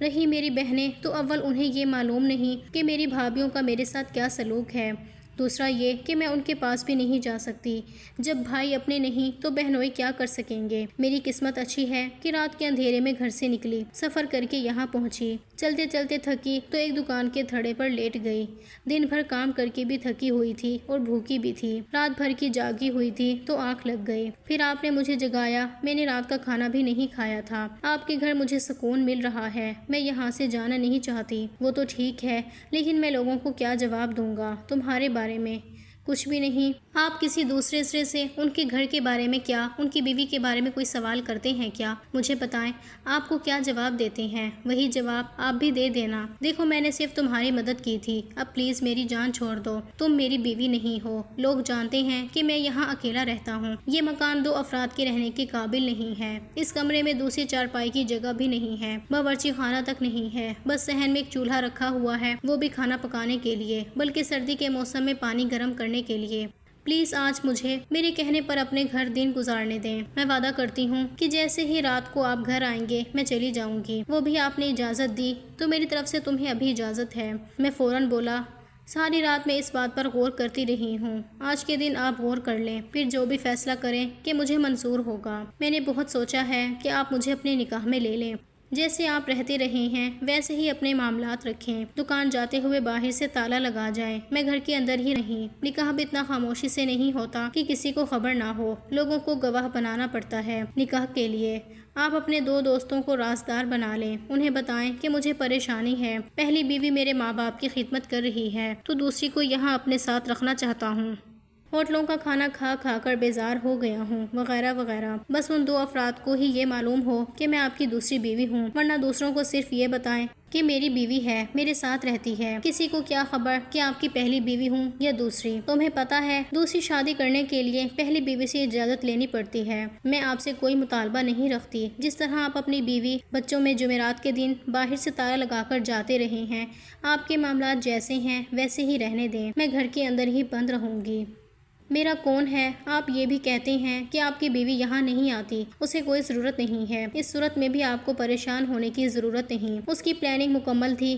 رہی میری بہنیں تو اول انہیں یہ معلوم نہیں کہ میری بھابھیوں کا میرے ساتھ کیا سلوک ہے، دوسرا یہ کہ میں ان کے پاس بھی نہیں جا سکتی۔ جب بھائی اپنے نہیں تو بہنوئی کیا کر سکیں گے۔ میری قسمت اچھی ہے کہ رات کے اندھیرے میں گھر سے نکلی، سفر کر کے یہاں پہنچی، چلتے چلتے تھکی تو ایک دکان کے تھڑے پر لیٹ گئی۔ دن بھر کام کر کے بھی تھکی ہوئی تھی اور بھوکی بھی تھی، رات بھر کی جاگی ہوئی تھی تو آنکھ لگ گئی۔ پھر آپ نے مجھے جگایا، میں نے رات کا کھانا بھی نہیں کھایا تھا۔ آپ کے گھر مجھے سکون مل رہا ہے، میں یہاں سے جانا نہیں چاہتی۔ وہ تو ٹھیک ہے، لیکن میں لوگوں کو کیا جواب دوں گا تمہارے بارے میں؟ کچھ بھی نہیں۔ آپ کسی دوسرے سرے سے ان کے گھر کے بارے میں کیا، ان کی بیوی کے بارے میں کوئی سوال کرتے ہیں کیا؟ مجھے بتائیں، آپ کو کیا جواب دیتے ہیں؟ وہی جواب آپ بھی دے دینا۔ دیکھو میں نے صرف تمہاری مدد کی تھی، اب پلیز میری جان چھوڑ دو، تم میری بیوی نہیں ہو۔ لوگ جانتے ہیں کہ میں یہاں اکیلا رہتا ہوں، یہ مکان 2 افراد کے رہنے کے قابل نہیں ہے، اس کمرے میں دوسری چارپائی کی جگہ بھی نہیں ہے، باورچی خانہ تک نہیں ہے، بس صحن میں ایک چولہا رکھا ہوا ہے، وہ بھی کھانا پکانے کے لیے، بلکہ سردی کے موسم میں پانی گرم کرنے کے لیے۔ پلیز آج مجھے میرے کہنے پر اپنے گھر دن گزارنے دیں، میں وعدہ کرتی ہوں کہ جیسے ہی رات کو آپ گھر آئیں گے میں چلی جاؤں گی۔ وہ بھی آپ نے اجازت دی تو میری طرف سے تمہیں ابھی اجازت ہے۔ میں فوراً بولا، ساری رات میں اس بات پر غور کرتی رہی ہوں، آج کے دن آپ غور کر لیں، پھر جو بھی فیصلہ کریں کہ مجھے منظور ہوگا۔ میں نے بہت سوچا ہے کہ آپ مجھے اپنے نکاح میں لے لیں، جیسے آپ رہتے رہے ہیں ویسے ہی اپنے معاملات رکھیں، دکان جاتے ہوئے باہر سے تالا لگا جائیں، میں گھر کے اندر ہی نہیں۔ نکاح بھی اتنا خاموشی سے نہیں ہوتا کہ کسی کو خبر نہ ہو، لوگوں کو گواہ بنانا پڑتا ہے نکاح کے لیے۔ آپ اپنے 2 دوستوں کو رازدار بنا لیں، انہیں بتائیں کہ مجھے پریشانی ہے، پہلی بیوی میرے ماں باپ کی خدمت کر رہی ہے تو دوسری کو یہاں اپنے ساتھ رکھنا چاہتا ہوں، ہوٹلوں کا کھانا کھا کھا کر بیزار ہو گیا ہوں، وغیرہ وغیرہ۔ بس ان 2 افراد کو ہی یہ معلوم ہو کہ میں آپ کی دوسری بیوی ہوں، ورنہ دوسروں کو صرف یہ بتائیں کہ میری بیوی ہے، میرے ساتھ رہتی ہے، کسی کو کیا خبر کہ آپ کی پہلی بیوی ہوں یا دوسری۔ تمہیں پتہ ہے دوسری شادی کرنے کے لیے پہلی بیوی سے اجازت لینی پڑتی ہے۔ میں آپ سے کوئی مطالبہ نہیں رکھتی، جس طرح آپ اپنی بیوی بچوں میں جمعرات کے دن باہر سے تالا لگا کر جاتے رہے ہیں، آپ کے معاملات جیسے ہیں ویسے ہی رہنے دیں، میں گھر کے اندر ہی بند رہوں گی۔ میرا کون ہے؟ آپ یہ بھی کہتے ہیں کہ آپ کی بیوی یہاں نہیں آتی، اسے کوئی ضرورت نہیں ہے، اس صورت میں بھی آپ کو پریشان ہونے کی ضرورت نہیں، اس کی پلاننگ مکمل تھی،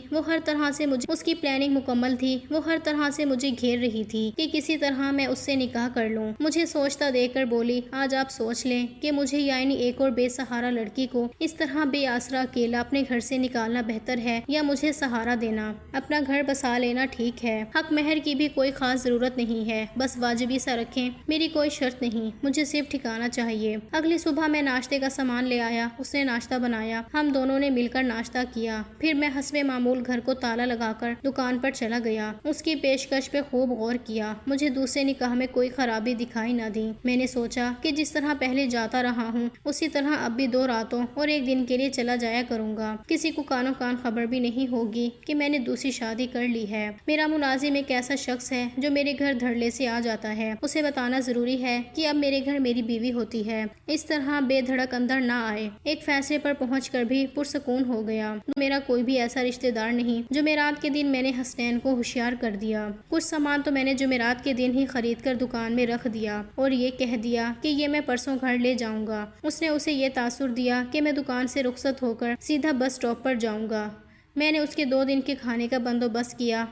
وہ ہر طرح سے مجھے گھیر رہی تھی کہ کسی طرح میں اس سے نکاح کر لوں۔ مجھے سوچتا دیکھ کر بولی، آج آپ سوچ لیں کہ مجھے یعنی ایک اور بے سہارا لڑکی کو اس طرح بے آسرا اکیلا اپنے گھر سے نکالنا بہتر ہے یا مجھے سہارا دینا، اپنا گھر بسا لینا ٹھیک ہے۔ حق مہر کی بھی کوئی خاص ضرورت نہیں ہے، بس واجبی سا رکھیں، میری کوئی شرط نہیں، مجھے صرف ٹھکانا چاہیے۔ اگلی صبح میں ناشتے کا سامان لے آیا، اس نے ناشتہ بنایا، ہم دونوں نے مل کر ناشتہ کیا، پھر میں حسب معمول گھر کو تالا لگا کر دکان پر چلا گیا۔ اس کی پیشکش پہ خوب غور کیا، مجھے دوسرے نکاح میں کوئی خرابی دکھائی نہ دی۔ میں نے سوچا کہ جس طرح پہلے جاتا رہا ہوں اسی طرح اب بھی 2 راتوں اور 1 دن کے لیے چلا جایا کروں گا، کسی کو کانوں کان خبر بھی نہیں ہوگی کہ میں نے دوسری شادی کر لی ہے۔ میرا ملازم ایک ایسا شخص ہے جو میرے گھر دھڑلے سے آ جاتا ہے، اسے بتانا ضروری ہے کہ اب میرے گھر میری بیوی ہوتی ہے، اس طرح بے دھڑک اندر نہ آئے۔ ایک فیصلے پر پہنچ کر بھی پرسکون ہو گیا۔ میرا کوئی بھی ایسا رشتہ دار نہیں۔ جمعرات کے دن میں نے حسنین کو ہوشیار کر دیا، کچھ سامان تو میں نے جمعرات کے دن ہی خرید کر دکان میں رکھ دیا اور یہ کہہ دیا کہ یہ میں پرسوں گھر لے جاؤں گا۔ اس نے اسے یہ تاثر دیا کہ میں دکان سے رخصت ہو کر سیدھا بس اسٹاپ پر جاؤں گا۔ میں نے اس کے 2 دن کے کھانے کا بندوبست کیا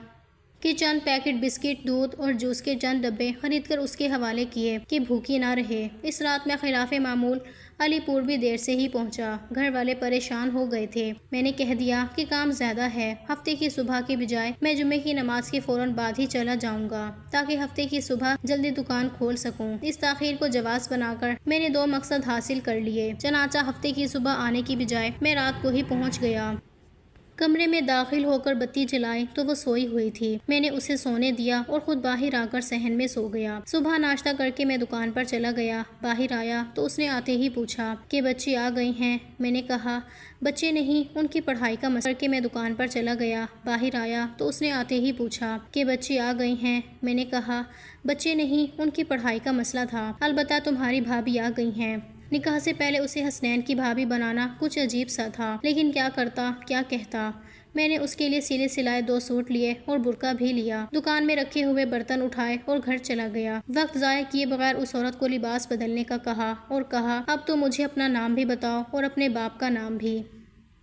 کہ چند پیکٹ بسکٹ، دودھ اور جوس کے چند ڈبے خرید کر اس کے حوالے کیے کہ بھوکی نہ رہے۔ اس رات میں خلاف معمول علی پور بھی دیر سے ہی پہنچا، گھر والے پریشان ہو گئے تھے۔ میں نے کہہ دیا کہ کام زیادہ ہے، ہفتے کی صبح کی بجائے میں جمعے کی نماز کے فوراً بعد ہی چلا جاؤں گا تاکہ ہفتے کی صبح جلدی دکان کھول سکوں۔ اس تاخیر کو جواز بنا کر میں نے 2 مقصد حاصل کر لیے، چنانچہ ہفتے کی صبح آنے کی بجائے میں رات کو ہی پہنچ گیا۔ کمرے میں داخل ہو کر بتی جلائی تو وہ سوئی ہوئی تھی۔ میں نے اسے سونے دیا اور خود باہر آ کر صحن میں سو گیا۔ صبح ناشتہ کر کے میں دکان پر چلا گیا۔ باہر آیا تو اس نے آتے ہی پوچھا کہ بچی آ گئی ہیں؟ میں نے کہا بچے نہیں، ان کی پڑھائی کا مسئلہ کہ میں دکان پر چلا گیا۔ باہر آیا تو اس نے آتے ہی پوچھا کہ بچی آ گئی ہیں؟ میں نے کہا بچے نہیں، ان کی پڑھائی کا مسئلہ تھا، البتہ تمہاری بھابھی آ گئی ہیں۔ نکاح سے پہلے اسے حسنین کی بھابھی بنانا کچھ عجیب سا تھا، لیکن کیا کرتا، کیا کہتا۔ میں نے اس کے لیے سلے سلائے 2 سوٹ لیے اور برقع بھی لیا، دکان میں رکھے ہوئے برتن اٹھائے اور گھر چلا گیا۔ وقت ضائع کیے بغیر اس عورت کو لباس بدلنے کا کہا اور کہا اب تو مجھے اپنا نام بھی بتاؤ اور اپنے باپ کا نام بھی۔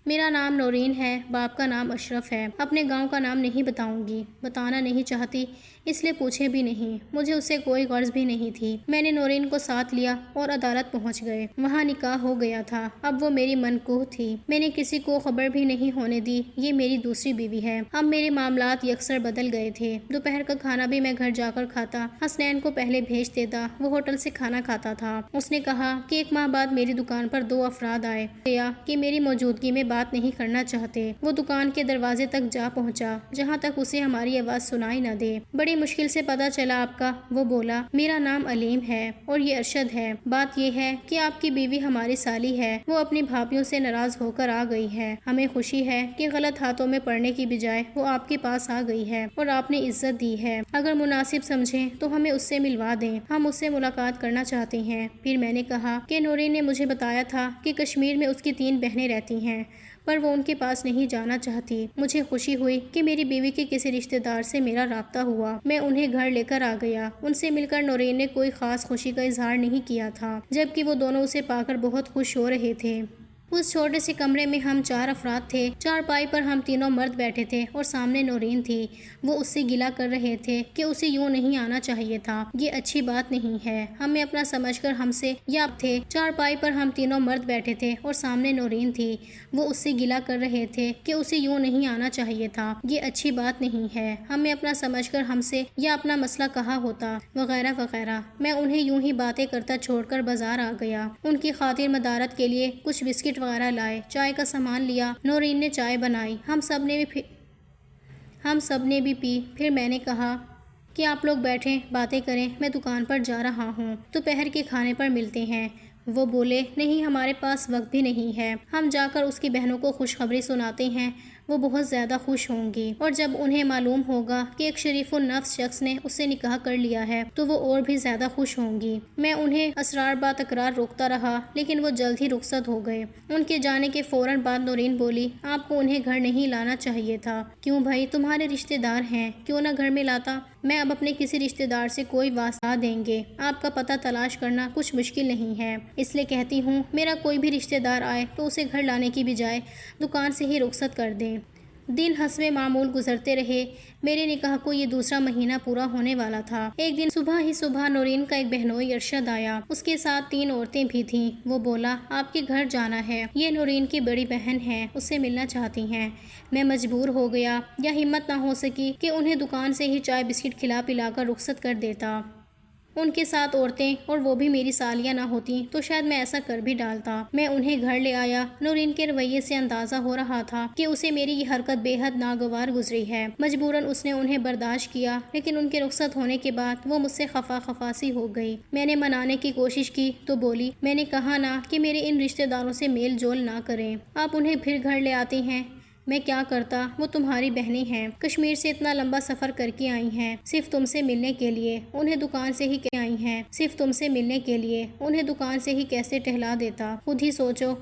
میرا نام نورین ہے، باپ کا نام اشرف ہے۔ اپنے گاؤں کا نام نہیں بتاؤں گی، بتانا نہیں چاہتی، اس لیے پوچھے بھی نہیں۔ مجھے اس سے کوئی غرض بھی نہیں تھی۔ میں نے نورین کو ساتھ لیا اور عدالت پہنچ گئے۔ وہاں نکاح ہو گیا تھا، اب وہ میری منکوح تھی۔ میں نے کسی کو خبر بھی نہیں ہونے دی، یہ میری دوسری بیوی ہے۔ اب میرے معاملات یکسر بدل گئے تھے۔ دوپہر کا کھانا بھی میں گھر جا کر کھاتا، حسنین کو پہلے بھیج دیتا، وہ ہوٹل سے کھانا کھاتا تھا۔ اس نے کہا کہ 1 ماہ بعد میری دکان پر 2 افراد آئے کہ میری موجودگی میں بات نہیں کرنا چاہتے۔ وہ دکان کے دروازے تک جا پہنچا، جہاں تک اسے ہماری آواز سنائی نہ دے۔ بڑی مشکل سے پتہ چلا آپ کا۔ وہ بولا میرا نام علیم ہے اور یہ ارشد ہے۔ بات یہ ہے کہ آپ کی بیوی ہماری سالی ہے، وہ اپنی بھابھیوں سے ناراض ہو کر آ گئی ہے۔ ہمیں خوشی ہے کہ غلط ہاتھوں میں پڑنے کی بجائے وہ آپ کے پاس آ گئی ہے اور آپ نے عزت دی ہے۔ اگر مناسب سمجھیں تو ہمیں اس سے ملوا دیں، ہم اس سے ملاقات کرنا چاہتے ہیں۔ پھر میں نے کہا کہ نورین نے مجھے بتایا تھا کہ کشمیر میں اس کی 3 بہنیں رہتی ہیں، پر وہ ان کے پاس نہیں جانا چاہتی۔ مجھے خوشی ہوئی کہ میری بیوی کے کسی رشتہ دار سے میرا رابطہ ہوا۔ میں انہیں گھر لے کر آ گیا۔ ان سے مل کر نورین نے کوئی خاص خوشی کا اظہار نہیں کیا تھا، جبکہ وہ دونوں اسے پا کر بہت خوش ہو رہے تھے۔ اس چھوٹے سے کمرے میں ہم 4 افراد تھے۔ چارپائی پر ہم تینوں مرد بیٹھے تھے اور سامنے نورین تھی۔ وہ اس سے گلہ کر رہے تھے کہ اسے یوں نہیں آنا چاہیے تھا، یہ اچھی بات نہیں ہے۔ ہمیں اپنا سمجھ کر ہم سے یا تھے۔ چارپائی پر ہم تینوں مرد بیٹھے تھے اور سامنے نورین تھی۔ وہ اس سے گلہ کر رہے تھے کہ اسے یوں نہیں آنا چاہیے تھا، یہ اچھی بات نہیں ہے۔ ہمیں اپنا سمجھ کر ہم سے یا اپنا مسئلہ کہا ہوتا، وغیرہ وغیرہ۔ میں انہیں یوں ہی باتیں کرتا چھوڑ کر بازار آ گیا۔ ان کی خاطر مدارت کے لیے کچھ بسکٹ وغیرہ لائے، چائے کا سامان لیا۔ نورین نے چائے بنائی، ہم سب نے بھی پی۔ پھر میں نے کہا کہ آپ لوگ بیٹھیں، باتیں کریں، میں دکان پر جا رہا ہوں، دوپہر کے کھانے پر ملتے ہیں۔ وہ بولے نہیں، ہمارے پاس وقت بھی نہیں ہے، ہم جا کر اس کی بہنوں کو خوشخبری سناتے ہیں، وہ بہت زیادہ خوش ہوں گی، اور جب انہیں معلوم ہوگا کہ ایک شریف النفس شخص نے اس سے نکاح کر لیا ہے تو وہ اور بھی زیادہ خوش ہوں گی۔ میں انہیں اسرار با تکرار روکتا رہا، لیکن وہ جلد ہی رخصت ہو گئے۔ ان کے جانے کے فوراً بعد نورین بولی آپ کو انہیں گھر نہیں لانا چاہیے تھا۔ کیوں بھائی، تمہارے رشتہ دار ہیں، کیوں نہ گھر میں لاتا؟ میں اب اپنے کسی رشتہ دار سے کوئی واسطہ دیں گے، آپ کا پتہ تلاش کرنا کچھ مشکل نہیں ہے، اس لیے کہتی ہوں میرا کوئی بھی رشتہ دار آئے تو اسے گھر لانے کی بجائے دکان سے ہی رخصت کر دیں۔ دن حسب معمول گزرتے رہے۔ میرے نکاح کو یہ 2واں مہینہ پورا ہونے والا تھا۔ ایک دن صبح نورین کا ایک بہنوئی ارشد آیا، اس کے ساتھ 3 عورتیں بھی تھیں۔ وہ بولا آپ کے گھر جانا ہے، یہ نورین کی بڑی بہن ہے، اس سے ملنا چاہتی ہیں۔ میں مجبور ہو گیا یا ہمت نہ ہو سکی کہ انہیں دکان سے ہی چائے بسکٹ کھلا پلا کر رخصت کر دیتا۔ ان کے ساتھ عورتیں اور وہ بھی میری سالیاں نہ ہوتی تو شاید میں ایسا کر بھی ڈالتا۔ میں انہیں گھر لے آیا۔ نورین کے رویے سے اندازہ ہو رہا تھا کہ اسے میری یہ حرکت بے حد ناگوار گزری ہے۔ مجبوراً اس نے انہیں برداشت کیا، لیکن ان کے رخصت ہونے کے بعد وہ مجھ سے خفا سی ہو گئی۔ میں نے منانے کی کوشش کی تو بولی میں نے کہا نا کہ میرے ان رشتہ داروں سے میل جول نہ کریں، آپ انہیں پھر گھر لے آتے ہیں۔ میں کیا کرتا، وہ تمہاری بہنیں ہیں، کشمیر سے اتنا لمبا سفر کر کے آئی ہیں صرف تم سے ملنے کے لیے، انہیں دکان سے ہی آئی ہیں صرف تم سے ملنے کے لیے، انہیں دکان سے ہی کیسے ٹہلا دیتا، خود ہی سوچو۔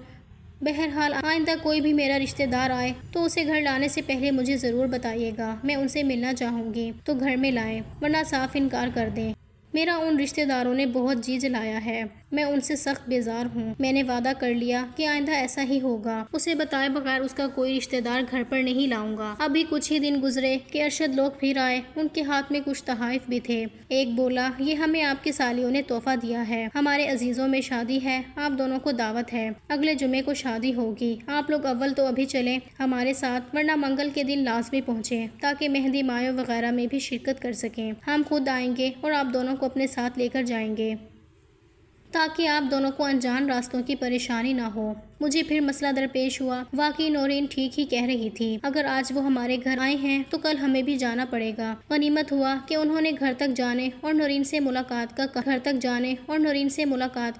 بہرحال آئندہ کوئی بھی میرا رشتہ دار آئے تو اسے گھر لانے سے پہلے مجھے ضرور بتائیے گا، میں ان سے ملنا چاہوں گی تو گھر میں لائیں، ورنہ صاف انکار کر دیں۔ میرا ان رشتہ داروں نے بہت جی جلایا ہے، میں ان سے سخت بیزار ہوں۔ میں نے وعدہ کر لیا کہ آئندہ ایسا ہی ہوگا، اسے بتائے بغیر اس کا کوئی رشتہ دار گھر پر نہیں لاؤں گا۔ ابھی کچھ ہی دن گزرے کہ ارشد لوگ پھر آئے، ان کے ہاتھ میں کچھ تحائف بھی تھے۔ ایک بولا یہ ہمیں آپ کی سالیوں نے تحفہ دیا ہے، ہمارے عزیزوں میں شادی ہے، آپ دونوں کو دعوت ہے، اگلے جمعے کو شادی ہوگی، آپ لوگ اول تو ابھی چلیں ہمارے ساتھ، ورنہ منگل کے دن لازمی پہنچیں تاکہ مہندی مایوں وغیرہ میں بھی شرکت کر سکیں، ہم خود آئیں گے اور آپ دونوں کو اپنے ساتھ لے کر جائیں گے۔ تاکہ آپ دونوں کو انجان راستوں کی پریشانی نہ ہو۔ مجھے پھر مسئلہ درپیش ہوا۔ واقعی نورین ٹھیک ہی کہہ رہی تھی، اگر آج وہ ہمارے گھر آئے ہیں تو کل ہمیں بھی جانا پڑے گا۔ غنیمت ہوا کہ انہوں نے گھر تک جانے اور نورین سے ملاقات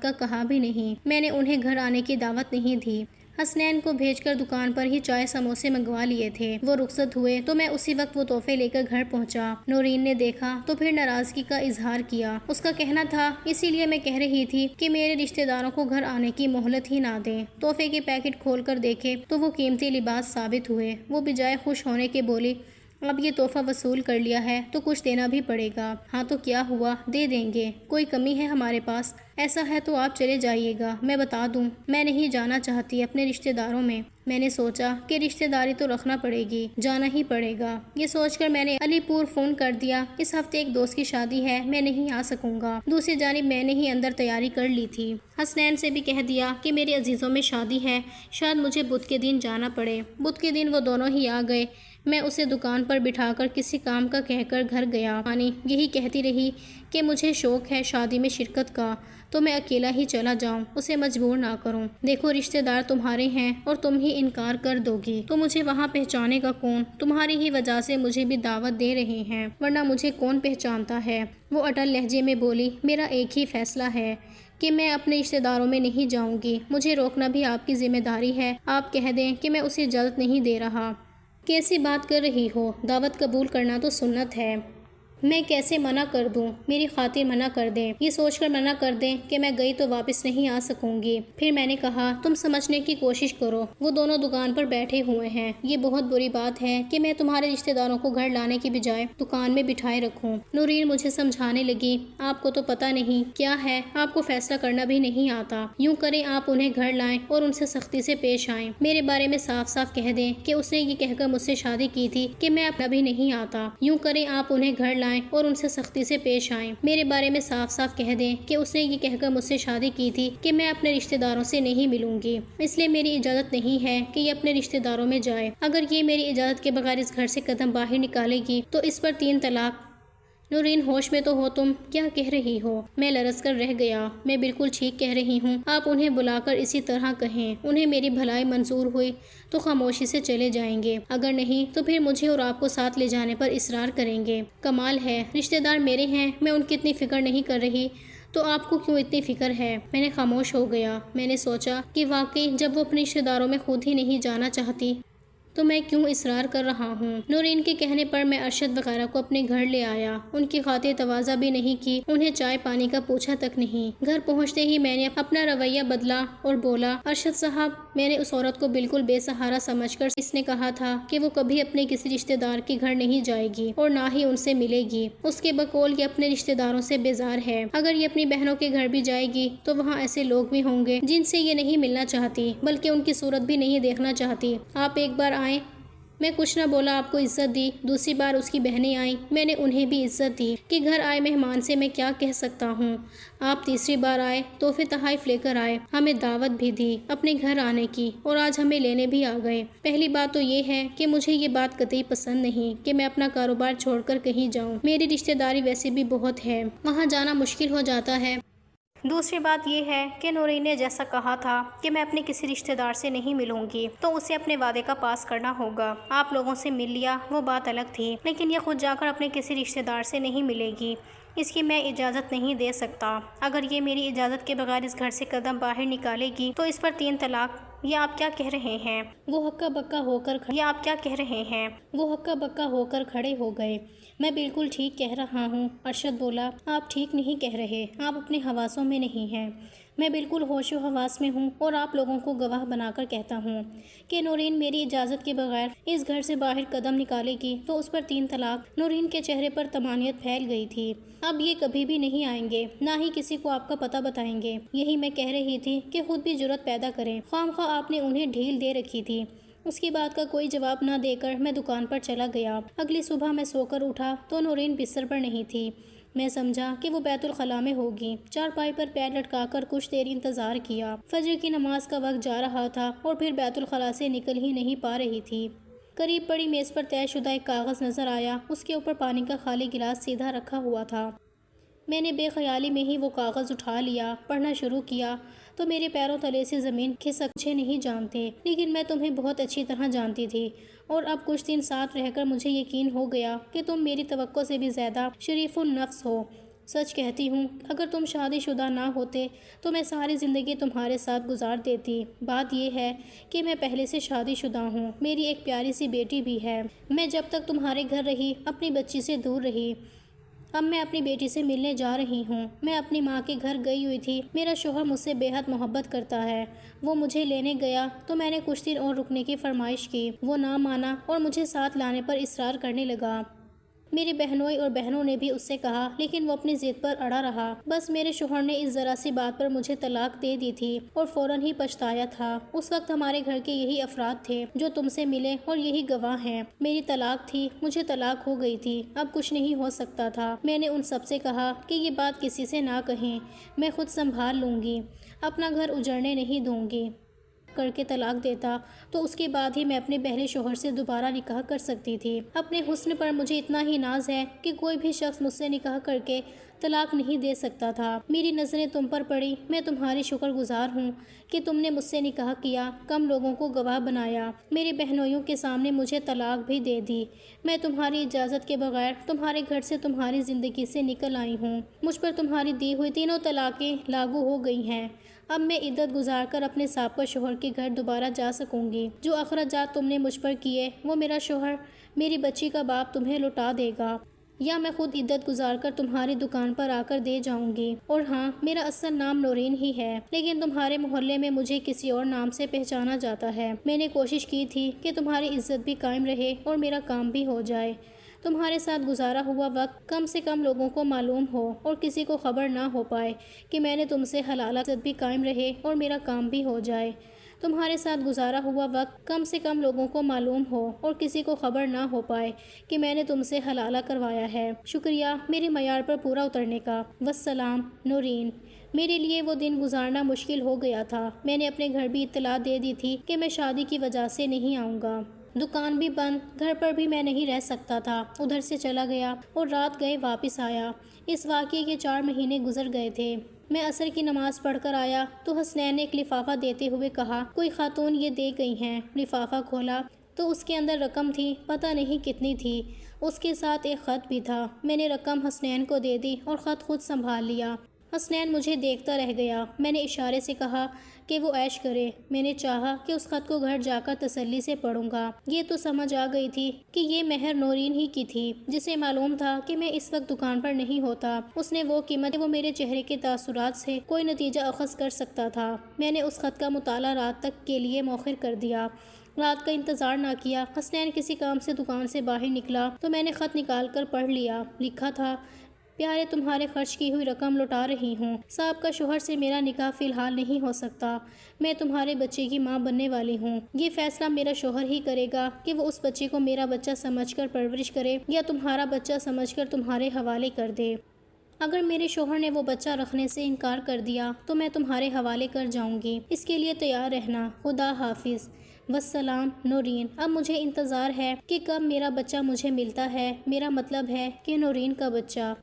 کا کہا بھی نہیں۔ میں نے انہیں گھر آنے کی دعوت نہیں دی۔ حسنین کو بھیج کر دکان پر ہی چائے سموسے منگوا لیے تھے۔ وہ رخصت ہوئے تو میں اسی وقت وہ تحفے لے کر گھر پہنچا۔ نورین نے دیکھا تو پھر ناراضگی کا اظہار کیا۔ اس کا کہنا تھا اسی لیے میں کہہ رہی تھی کہ میرے رشتہ داروں کو گھر آنے کی مہلت ہی نہ دیں۔ تحفے کے پیکٹ کھول کر دیکھے تو وہ قیمتی لباس ثابت ہوئے۔ وہ بجائے خوش ہونے کے بولی، اب یہ تحفہ وصول کر لیا ہے تو کچھ دینا بھی پڑے گا۔ ہاں تو کیا ہوا، دے دیں گے، کوئی کمی ہے ہمارے پاس؟ ایسا ہے تو آپ چلے جائیے گا، میں بتا دوں میں نہیں جانا چاہتی اپنے رشتہ داروں میں۔ میں نے سوچا کہ رشتہ داری تو رکھنا پڑے گی، جانا ہی پڑے گا۔ یہ سوچ کر میں نے علی پور فون کر دیا، اس ہفتے ایک دوست کی شادی ہے، میں نہیں آ سکوں گا۔ دوسری جانب میں نے ہی اندر تیاری کر لی تھی۔ حسنین سے بھی کہہ دیا کہ میرے عزیزوں میں شادی ہے، شاید مجھے بدھ کے دن جانا پڑے۔ بدھ کے دن وہ دونوں ہی آ گئے۔ میں اسے دکان پر بٹھا کر کسی کام کا کہہ کر گھر گیا۔ یہی کہتی رہی کہ مجھے شوق ہے شادی میں شرکت کا، تو میں اکیلا ہی چلا جاؤں، اسے مجبور نہ کروں۔ دیکھو رشتہ دار تمہارے ہیں اور تم ہی انکار کر دو گی تو مجھے وہاں پہچانے گا کون؟ تمہاری ہی وجہ سے مجھے بھی دعوت دے رہے ہیں، ورنہ مجھے کون پہچانتا ہے؟ وہ اٹل لہجے میں بولی، میرا ایک ہی فیصلہ ہے کہ میں اپنے رشتہ داروں میں نہیں جاؤں گی۔ مجھے روکنا بھی آپ کی ذمہ داری ہے۔ آپ کہہ دیں کہ میں اسے اجازت نہیں دے رہا۔ کیسی بات کر رہی ہو؟ دعوت قبول کرنا تو سنت ہے۔ میں کیسے منع کر دوں؟ میری خاطر منع کر دیں، یہ سوچ کر منع کر دیں کہ میں گئی تو واپس نہیں آ سکوں گی۔ پھر میں نے کہا، تم سمجھنے کی کوشش کرو، وہ دونوں دکان پر بیٹھے ہوئے ہیں۔ یہ بہت بری بات ہے کہ میں تمہارے رشتہ داروں کو گھر لانے کی بجائے دکان میں بٹھائے رکھوں۔ نورین مجھے سمجھانے لگی، آپ کو تو پتہ نہیں کیا ہے، آپ کو فیصلہ کرنا بھی نہیں آتا۔ یوں کریں آپ انہیں گھر لائیں اور ان سے سختی سے پیش آئیں۔ میرے بارے میں صاف صاف کہہ دیں کہ اس نے یہ کہہ کر مجھ سے شادی کی تھی کہ میں اپنا بھی نہیں آتا۔ یوں کریں آپ انہیں گھر لائیں اور ان سے سختی سے پیش آئیں۔ میرے بارے میں صاف صاف کہہ دیں کہ اس نے یہ کہہ کر مجھ سے شادی کی تھی کہ میں اپنے رشتہ داروں سے نہیں ملوں گی، اس لیے میری اجازت نہیں ہے کہ یہ اپنے رشتہ داروں میں جائے۔ اگر یہ میری اجازت کے بغیر اس گھر سے قدم باہر نکالے گی تو اس پر 3 طلاق۔ نورین ہوش میں تو ہو تم؟ کیا کہہ رہی ہو؟ میں لرز کر رہ گیا۔ میں بالکل ٹھیک کہہ رہی ہوں، آپ انہیں بلا کر اسی طرح کہیں، انہیں میری بھلائی منظور ہوئی تو خاموشی سے چلے جائیں گے، اگر نہیں تو پھر مجھے اور آپ کو ساتھ لے جانے پر اصرار کریں گے۔ کمال ہے، رشتہ دار میرے ہیں، میں ان کی اتنی فکر نہیں کر رہی تو آپ کو کیوں اتنی فکر ہے؟ میں نے خاموش ہو گیا۔ میں نے سوچا کہ واقعی جب وہ اپنے رشتہ داروں میں خود ہی نہیں جانا چاہتی تو میں کیوں اصرار کر رہا ہوں؟ نورین کے کہنے پر میں ارشد وغیرہ کو اپنے گھر لے آیا، ان کی خاطر تواضع بھی نہیں کی، انہیں چائے پانی کا پوچھا تک نہیں۔ گھر پہنچتے ہی میں نے اپنا رویہ بدلا اور بولا، ارشد صاحب، میں نے اس عورت کو بالکل بے سہارا سمجھ کر اس نے کہا تھا کہ وہ کبھی اپنے کسی رشتہ دار کے گھر نہیں جائے گی اور نہ ہی ان سے ملے گی۔ اس کے بقول یہ اپنے رشتہ داروں سے بیزار ہے۔ اگر یہ اپنی بہنوں کے گھر بھی جائے گی تو وہاں ایسے لوگ بھی ہوں گے جن سے یہ نہیں ملنا چاہتی، بلکہ ان کی صورت بھی نہیں دیکھنا چاہتی۔ آپ ایک بار آئیں، میں کچھ نہ بولا، آپ کو عزت دی۔ دوسری بار اس کی بہنیں آئیں، میں نے انہیں بھی عزت دی کہ گھر آئے مہمان سے میں کیا کہہ سکتا ہوں۔ آپ تیسری بار آئے، تحفے تحائف لے کر آئے، ہمیں دعوت بھی دی اپنے گھر آنے کی، اور آج ہمیں لینے بھی آ گئے۔ پہلی بات تو یہ ہے کہ مجھے یہ بات قطعی پسند نہیں کہ میں اپنا کاروبار چھوڑ کر کہیں جاؤں، میری رشتہ داری ویسے بھی بہت ہے، وہاں جانا مشکل ہو جاتا ہے۔ دوسری بات یہ ہے کہ نورین نے جیسا کہا تھا کہ میں اپنے کسی رشتہ دار سے نہیں ملوں گی تو اسے اپنے وعدے کا پاس کرنا ہوگا۔ آپ لوگوں سے مل لیا وہ بات الگ تھی، لیکن یہ خود جا کر اپنے کسی رشتہ دار سے نہیں ملے گی، اس کی میں اجازت نہیں دے سکتا۔ اگر یہ میری اجازت کے بغیر اس گھر سے قدم باہر نکالے گی تو اس پر 3 طلاق۔ یہ آپ کیا کہہ رہے ہیں؟ وہ ہکا بکا ہو کر کھڑے ہو گئے۔ میں بالکل ٹھیک کہہ رہا ہوں، ارشد بولا۔ آپ ٹھیک نہیں کہہ رہے، آپ اپنے حواسوں میں نہیں ہیں۔ میں بالکل ہوش و حواس میں ہوں اور آپ لوگوں کو گواہ بنا کر کہتا ہوں کہ نورین میری اجازت کے بغیر اس گھر سے باہر قدم نکالے گی تو اس پر 3 طلاق۔ نورین کے چہرے پر طمانینت پھیل گئی تھی۔ اب یہ کبھی بھی نہیں آئیں گے، نہ ہی کسی کو آپ کا پتہ بتائیں گے۔ یہی میں کہہ رہی تھی کہ خود بھی جرأت پیدا کریں، خواہ آپ نے انہیں ڈھیل دے رکھی تھی۔ اس کی بات کا کوئی جواب نہ دے کر میں دکان پر چلا گیا۔ اگلی صبح میں سو کر اٹھا تو نورین بستر پر نہیں تھی۔ میں سمجھا کہ وہ بیت الخلاء میں ہوگی۔ چارپائی پر پیر لٹکا کر کچھ دیر انتظار کیا۔ فجر کی نماز کا وقت جا رہا تھا اور پھر بیت الخلاء سے نکل ہی نہیں پا رہی تھی۔ قریب پڑی میز پر طے شدہ ایک کاغذ نظر آیا، اس کے اوپر پانی کا خالی گلاس سیدھا رکھا ہوا تھا۔ میں نے بے خیالی میں ہی وہ کاغذ اٹھا لیا، پڑھنا شروع کیا تو میرے پیروں تلے سے زمین کھسک مجھے نہیں جانتے، لیکن میں تمہیں بہت اچھی طرح جانتی تھی، اور اب کچھ دن ساتھ رہ کر مجھے یقین ہو گیا کہ تم میری توقع سے بھی زیادہ شریف النفس ہو۔ سچ کہتی ہوں، اگر تم شادی شدہ نہ ہوتے تو میں ساری زندگی تمہارے ساتھ گزار دیتی۔ بات یہ ہے کہ میں پہلے سے شادی شدہ ہوں، میری ایک پیاری سی بیٹی بھی ہے۔ میں جب تک تمہارے گھر رہی اپنی بچی سے دور رہی، اب میں اپنی بیٹی سے ملنے جا رہی ہوں۔ میں اپنی ماں کے گھر گئی ہوئی تھی، میرا شوہر مجھ سے بے حد محبت کرتا ہے، وہ مجھے لینے گیا تو میں نے کچھ دن اور رکنے کی فرمائش کی، وہ نہ مانا اور مجھے ساتھ لانے پر اصرار کرنے لگا۔ میری بہنوئی اور بہنوں نے بھی اس سے کہا، لیکن وہ اپنی ضد پر اڑا رہا۔ بس میرے شوہر نے اس ذرا سی بات پر مجھے طلاق دے دی تھی اور فوراً ہی پچھتایا تھا۔ اس وقت ہمارے گھر کے یہی افراد تھے جو تم سے ملے اور یہی گواہ ہیں۔ میری طلاق تھی، مجھے طلاق ہو گئی تھی، اب کچھ نہیں ہو سکتا تھا۔ میں نے ان سب سے کہا کہ یہ بات کسی سے نہ کہیں، میں خود سنبھال لوں گی، اپنا گھر اجڑنے نہیں دوں گی۔ کر کے طلاق دیتا تو اس کے بعد ہی میں اپنے پہلے شوہر سے دوبارہ نکاح کر سکتی تھی۔ اپنے حسن پر مجھے اتنا ہی ناز ہے کہ کوئی بھی شخص مجھ سے نکاح کر کے طلاق نہیں دے سکتا تھا۔ میری نظریں تم پر پڑی، میں تمہاری شکر گزار ہوں کہ تم نے مجھ سے نکاح کیا، کم لوگوں کو گواہ بنایا، میری بہنوئیوں کے سامنے مجھے طلاق بھی دے دی۔ میں تمہاری اجازت کے بغیر تمہارے گھر سے تمہاری زندگی سے نکل آئی ہوں۔ مجھ پر تمہاری دی ہوئی تینوں طلاقیں لاگو ہو گئی ہیں۔ اب میں عدت گزار کر اپنے سابقہ شوہر کے گھر دوبارہ جا سکوں گی۔ جو اخراجات تم نے مجھ پر کیے وہ میرا شوہر، میری بچی کا باپ تمہیں لوٹا دے گا، یا میں خود عدت گزار کر تمہاری دکان پر آ کر دے جاؤں گی۔ اور ہاں، میرا اصل نام نورین ہی ہے، لیکن تمہارے محلے میں مجھے کسی اور نام سے پہچانا جاتا ہے۔ میں نے کوشش کی تھی کہ تمہاری عزت بھی قائم رہے اور میرا کام بھی ہو جائے، تمہارے ساتھ گزارا ہوا وقت کم سے کم لوگوں کو معلوم ہو اور کسی کو خبر نہ ہو پائے کہ میں نے تم سے حلال عزت بھی قائم رہے اور میرا کام بھی ہو جائے۔ تمہارے ساتھ گزارا ہوا وقت کم سے کم لوگوں کو معلوم ہو اور کسی کو خبر نہ ہو پائے کہ میں نے تم سے حلالہ کروایا ہے۔ شکریہ میرے معیار پر پورا اترنے کا۔ والسلام، نورین۔ میرے لیے وہ دن گزارنا مشکل ہو گیا تھا۔ میں نے اپنے گھر بھی اطلاع دے دی تھی کہ میں شادی کی وجہ سے نہیں آؤں گا۔ دکان بھی بند، گھر پر بھی میں نہیں رہ سکتا تھا۔ ادھر سے چلا گیا اور رات گئے واپس آیا۔ اس واقعے کے 4 مہینے گزر گئے تھے۔ میں عصر کی نماز پڑھ کر آیا تو حسنین نے ایک لفافہ دیتے ہوئے کہا، کوئی خاتون یہ دے گئی ہیں۔ لفافہ کھولا تو اس کے اندر رقم تھی، پتہ نہیں کتنی تھی۔ اس کے ساتھ ایک خط بھی تھا۔ میں نے رقم حسنین کو دے دی اور خط خود سنبھال لیا۔ حسنین مجھے دیکھتا رہ گیا۔ میں نے اشارے سے کہا کہ وہ عیش کرے۔ میں نے چاہا کہ اس خط کو گھر جا کر تسلی سے پڑھوں گا۔ یہ تو سمجھ آ گئی تھی کہ یہ مہر نورین ہی کی تھی، جسے معلوم تھا کہ میں اس وقت دکان پر نہیں ہوتا۔ اس نے وہ قیمت وہ میرے چہرے کے تاثرات سے کوئی نتیجہ اخذ کر سکتا تھا۔ میں نے اس خط کا مطالعہ رات تک کے لیے مؤخر کر دیا، رات کا انتظار نہ کیا۔ حسنین کسی کام سے دکان سے باہر نکلا تو میں نے خط نکال کر پڑھ لیا۔ لکھا تھا، پیارے، تمہارے خرچ کی ہوئی رقم لوٹا رہی ہوں۔ سابقہ شوہر سے میرا نکاح فی الحال نہیں ہو سکتا۔ میں تمہارے بچے کی ماں بننے والی ہوں۔ یہ فیصلہ میرا شوہر ہی کرے گا کہ وہ اس بچے کو میرا بچہ سمجھ کر پرورش کرے یا تمہارا بچہ سمجھ کر تمہارے حوالے کر دے۔ اگر میرے شوہر نے وہ بچہ رکھنے سے انکار کر دیا تو میں تمہارے حوالے کر جاؤں گی۔ اس کے لیے تیار رہنا۔ خدا حافظ۔ والسلام، نورین۔ اب مجھے انتظار ہے کہ کب میرا بچہ مجھے ملتا ہے، میرا مطلب ہے کہ نورین کا بچہ۔